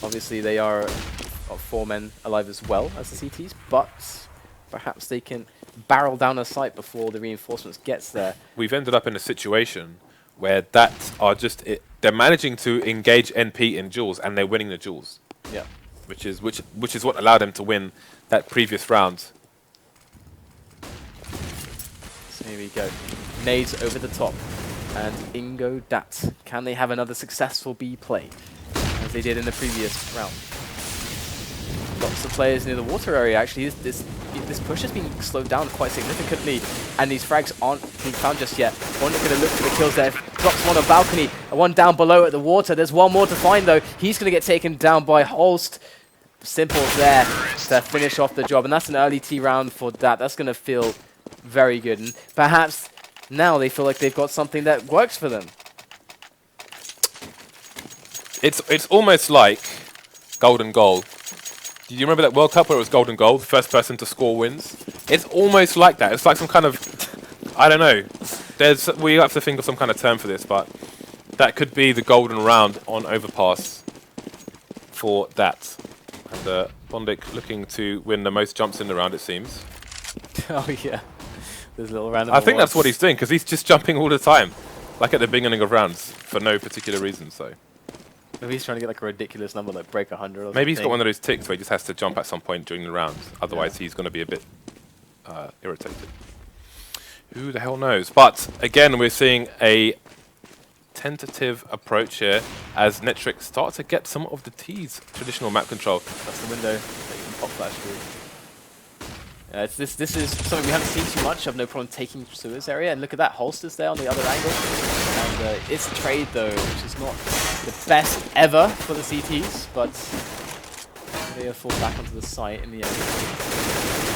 Obviously, they are 4 men alive as well as the CTs, but perhaps they can barrel down a site before the reinforcements gets there. We've ended up in a situation where dAt are just they're managing to engage NP in duels, and they're winning the duels. Yeah, which is what allowed them to win that previous round. So here we go. Nades over the top, and Ingo dAt. Can they have another successful B play as they did in the previous round? Lots of players near the water area. Actually, this push has been slowed down quite significantly, and these frags aren't being found just yet. One going to look for the kills there. Drops one on balcony, and one down below at the water. There's one more to find though. He's going to get taken down by Holst. Simple there to finish off the job, and that's an early T round for dAt. That's going to feel very good, and perhaps now they feel like they've got something that works for them. It's almost like golden goal. Do you remember that World Cup where it was golden goal, the first person to score wins? It's almost like that. It's like some kind of, I don't know. We have to think of some kind of term for this, but that could be the golden round on overpass for dAt. And Bondik looking to win the most jumps in the round, it seems. Oh yeah, there's a little random. I think that's what he's doing, because he's just jumping all the time, like at the beginning of rounds, for no particular reason. So maybe he's trying to get like a ridiculous number, like break 100 or maybe he's something. got one of those ticks where he just has to jump at some point during the round. Otherwise, he's going to be a bit irritated. Who the hell knows? But again, we're seeing a tentative approach here as Netrix start to get some of the T's traditional map control. That's the window that you can pop flash through. This is something we haven't seen too much of. No Problem taking Suez area, and look at that, Holster's there on the other angle. And it's a trade though, which is not the best ever for the CTs, but they fall back onto the site in the end.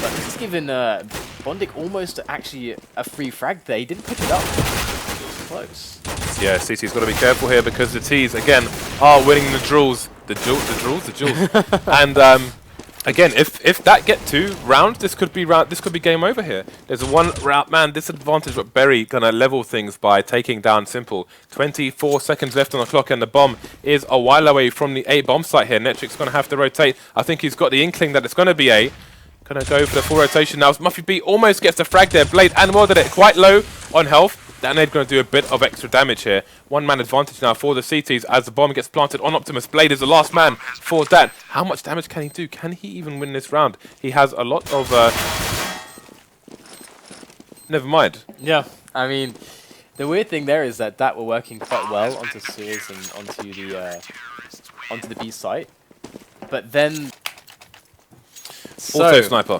But this has given Bondic almost actually a free frag there. He didn't pick it up. It was close. Yeah, CT's got to be careful here because the T's, again, are winning the duels. The duels. And again, if that get 2 rounds, this could be game over here. There's a 1 round man disadvantage, but Berry gonna level things by taking down Simple. 24 seconds left on the clock, and the bomb is a while away from the A bomb site here. Netric's gonna have to rotate. I think he's got the inkling that it's gonna be A. Gonna go for the full rotation now. Muffy B almost gets the frag there. Blade and World it quite low on health. dAt going to do a bit of extra damage here. 1-man advantage now for the CTs as the bomb gets planted on Optimus. Blade is the last man for dAt. How much damage can he do? Can he even win this round? He has a lot of... Never mind. Yeah, I mean, the weird thing there is that dAt were working quite well onto Sewers and onto the B site. But then... Auto Sniper.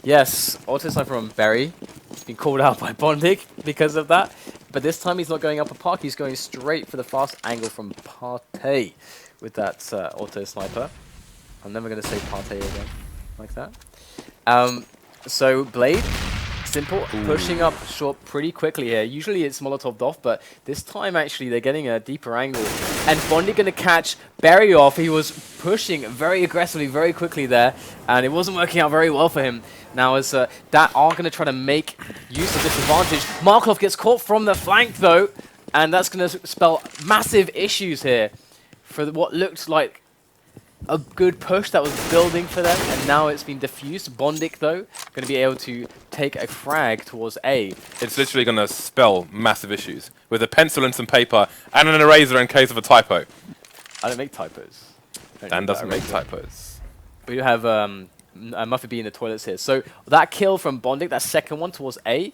Yes, Auto Sniper on Berry. Been called out by Bondic because of that, but this time he's not going up a park, he's going straight for the fast angle from Partey with that Auto Sniper. I'm never going to say Partey again like that. So Blade, Simple, pushing up short pretty quickly here. Usually it's Molotov'd off, but this time actually they're getting a deeper angle. And Bondic going to catch Berry off. He was pushing very aggressively, very quickly there, and it wasn't working out very well for him. Now as dAt are going to try to make use of this advantage. Markov gets caught from the flank though, and that's going to spell massive issues here for what looked like a good push that was building for them, and now it's been diffused. Bondic though, going to be able to take a frag towards A. It's literally going to spell massive issues with a pencil and some paper and an eraser in case of a typo. I don't make typos. Dan doesn't make typos. We have Muffy B in the toilets here. So that kill from Bondic, that second one towards A,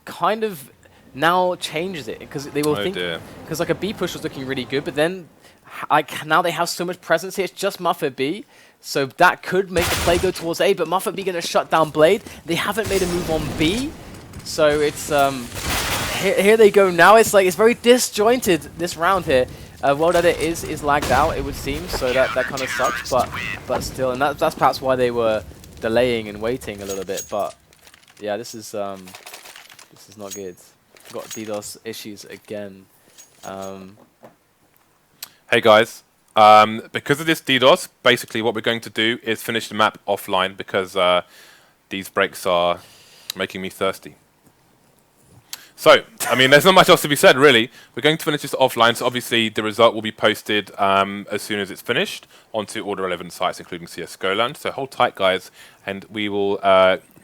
kind of now changes it because they will think because like a B push was looking really good, but then now they have so much presence here. It's just Muffet B, so that could make the play go towards A. But Muffet B going to shut down Blade. They haven't made a move on B, so it's here they go now. It's like it's very disjointed this round here. World Edit is lagged out, it would seem, so that kind of sucks. But still, and that's perhaps why they were delaying and waiting a little bit. But yeah, this is not good. Got DDoS issues again. Hey guys, because of this DDoS, basically what we're going to do is finish the map offline because these breaks are making me thirsty. So, I mean, there's not much else to be said, really. We're going to finish this offline, so obviously the result will be posted as soon as it's finished onto all the relevant sites, including CSGO Land. So hold tight, guys, and we will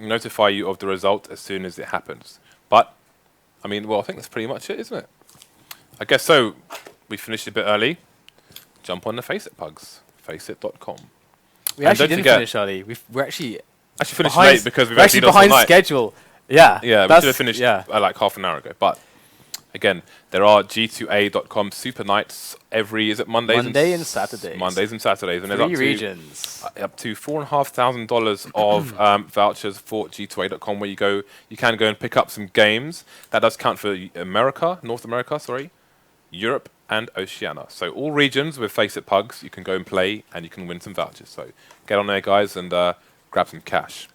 notify you of the result as soon as it happens. But, I mean, well, I think that's pretty much it, isn't it? I guess so. We finished a bit early. Jump on the Faceit pugs, faceit.com. We actually didn't finish early. We're actually finished late because we've actually behind schedule. Yeah, yeah, we should have finished like half an hour ago. But again, there are g2a.com super nights every Monday and Saturdays. Mondays and Saturdays, and there's up to regions, up to $4,500 of vouchers for g2a.com where you can go and pick up some games. That does count for North America, sorry, Europe and Oceania. So all regions with Faceit pugs, you can go and play and you can win some vouchers. So get on there, guys, and grab some cash.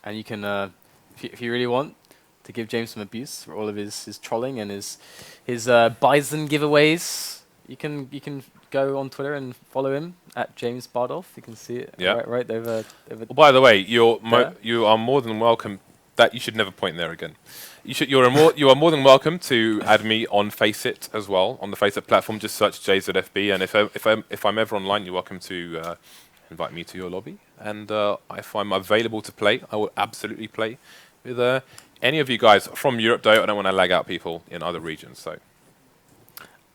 And you can, if you really want, to give James some abuse for all of his trolling and his Bison giveaways, you can go on Twitter and follow him at James Bardolph. You can see it right over. Well, by the way, you are more than welcome. That you should never point there again. You are more than welcome to add me on Faceit as well on the Faceit platform. Just search JZFB, and if I'm ever online, you're welcome to invite me to your lobby. And if I'm available to play, I will absolutely play with any of you guys from Europe. Though I don't want to lag out people in other regions. So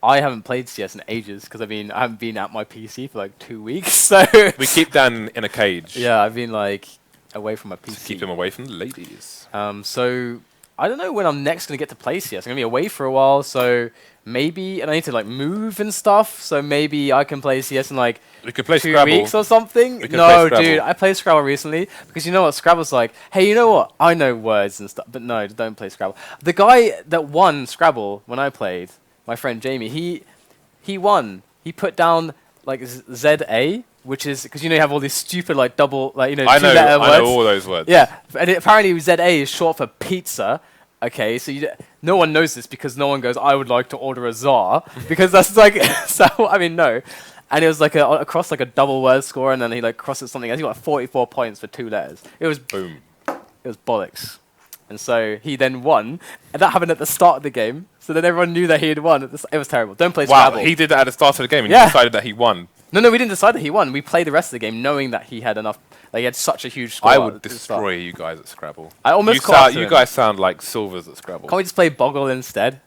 I haven't played CS in ages because I haven't been at my PC for like 2 weeks. So we keep Dan in a cage. Yeah, I've been like away from my PC. To keep him away from the ladies. So I don't know when I'm next gonna get to play CS. I'm gonna be away for a while, so maybe, and I need to like move and stuff. So maybe I can play CS in like We could play 2 Scrabble. weeks or something. We can No, play dude, Scrabble. I played Scrabble recently because you know what Scrabble's like. Hey, you know what? I know words and stuff, but no, don't play Scrabble. The guy that won Scrabble when I played, my friend Jamie, he won. He put down like ZA, which is because you know you have all these stupid like double like you know I two-letter words. know all those words. Yeah, and apparently ZA is short for pizza. Okay, so no one knows this because no one goes, I would like to order a czar, because that's like, so, I mean, no. And it was like across like a double word score, and then he like crosses something else. He got 44 points for 2 letters. It was Boom. It was bollocks. And so he then won, and that happened at the start of the game. So then everyone knew that he had won. It was terrible. Don't play Wow, Scrabble. he did that at the start of the game and Yeah. he decided that he won. No, we didn't decide that he won. We played the rest of the game knowing that he had enough. Like he had such a huge score. I at would the start. destroy you guys at Scrabble. I almost you, caught up to you him. guys sound like silvers at Scrabble. Can't we just play Boggle instead?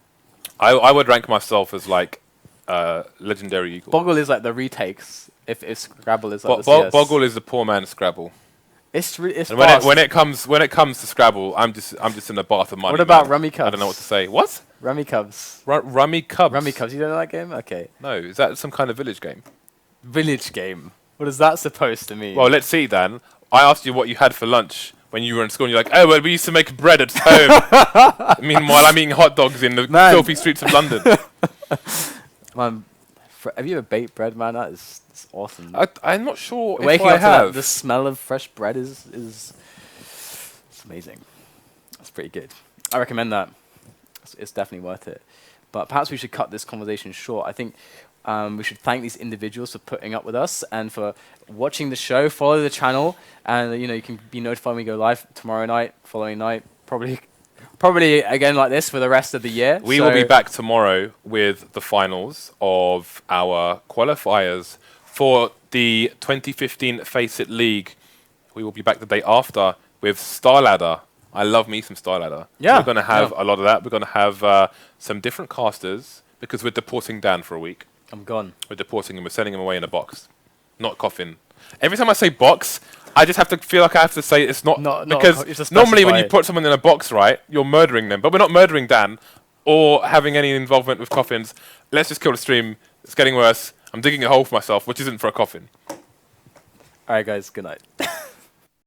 I would rank myself as like legendary eagle. Boggle is like the retakes. If Scrabble is like the CS. Boggle is the poor man's Scrabble. It's And fast. when it comes to Scrabble, I'm just in a bath of money. What about man. Rummy Cubs? I don't know what to say. What? Rummy Cubs. Rummy Cubs. Rummy Cubs. You don't know that game? Okay. No, is that some kind of village game? Village game. What is that supposed to mean? Well, let's see, Dan. I asked you what you had for lunch when you were in school, and you're like, oh, well, we used to make bread at home. Meanwhile, I'm eating hot dogs in the Man. filthy streets of London. Man, have you ever baked bread, man? That's awesome. I'm not sure Waking if I up to that, have. the smell of fresh bread is it's amazing. That's pretty good. I recommend that. It's definitely worth it. But perhaps we should cut this conversation short. I think we should thank these individuals for putting up with us and for watching the show. Follow the channel, and you can be notified when we go live tomorrow night, following night, probably again like this for the rest of the year. We will be back tomorrow with the finals of our qualifiers for the 2015 Faceit League. We will be back the day after with Star Ladder. I love me some Star Ladder. Yeah, we're going to have a lot of that. We're going to have some different casters because we're deporting Dan for a week. I'm gone. We're deporting him. We're sending him away in a box, not coffin. Every time I say box, I just have to feel like I have to say it's not because normally when you put someone in a box, right, you're murdering them. But we're not murdering Dan or having any involvement with coffins. Let's just kill the stream. It's getting worse. I'm digging a hole for myself, which isn't for a coffin. All right, guys. Good night.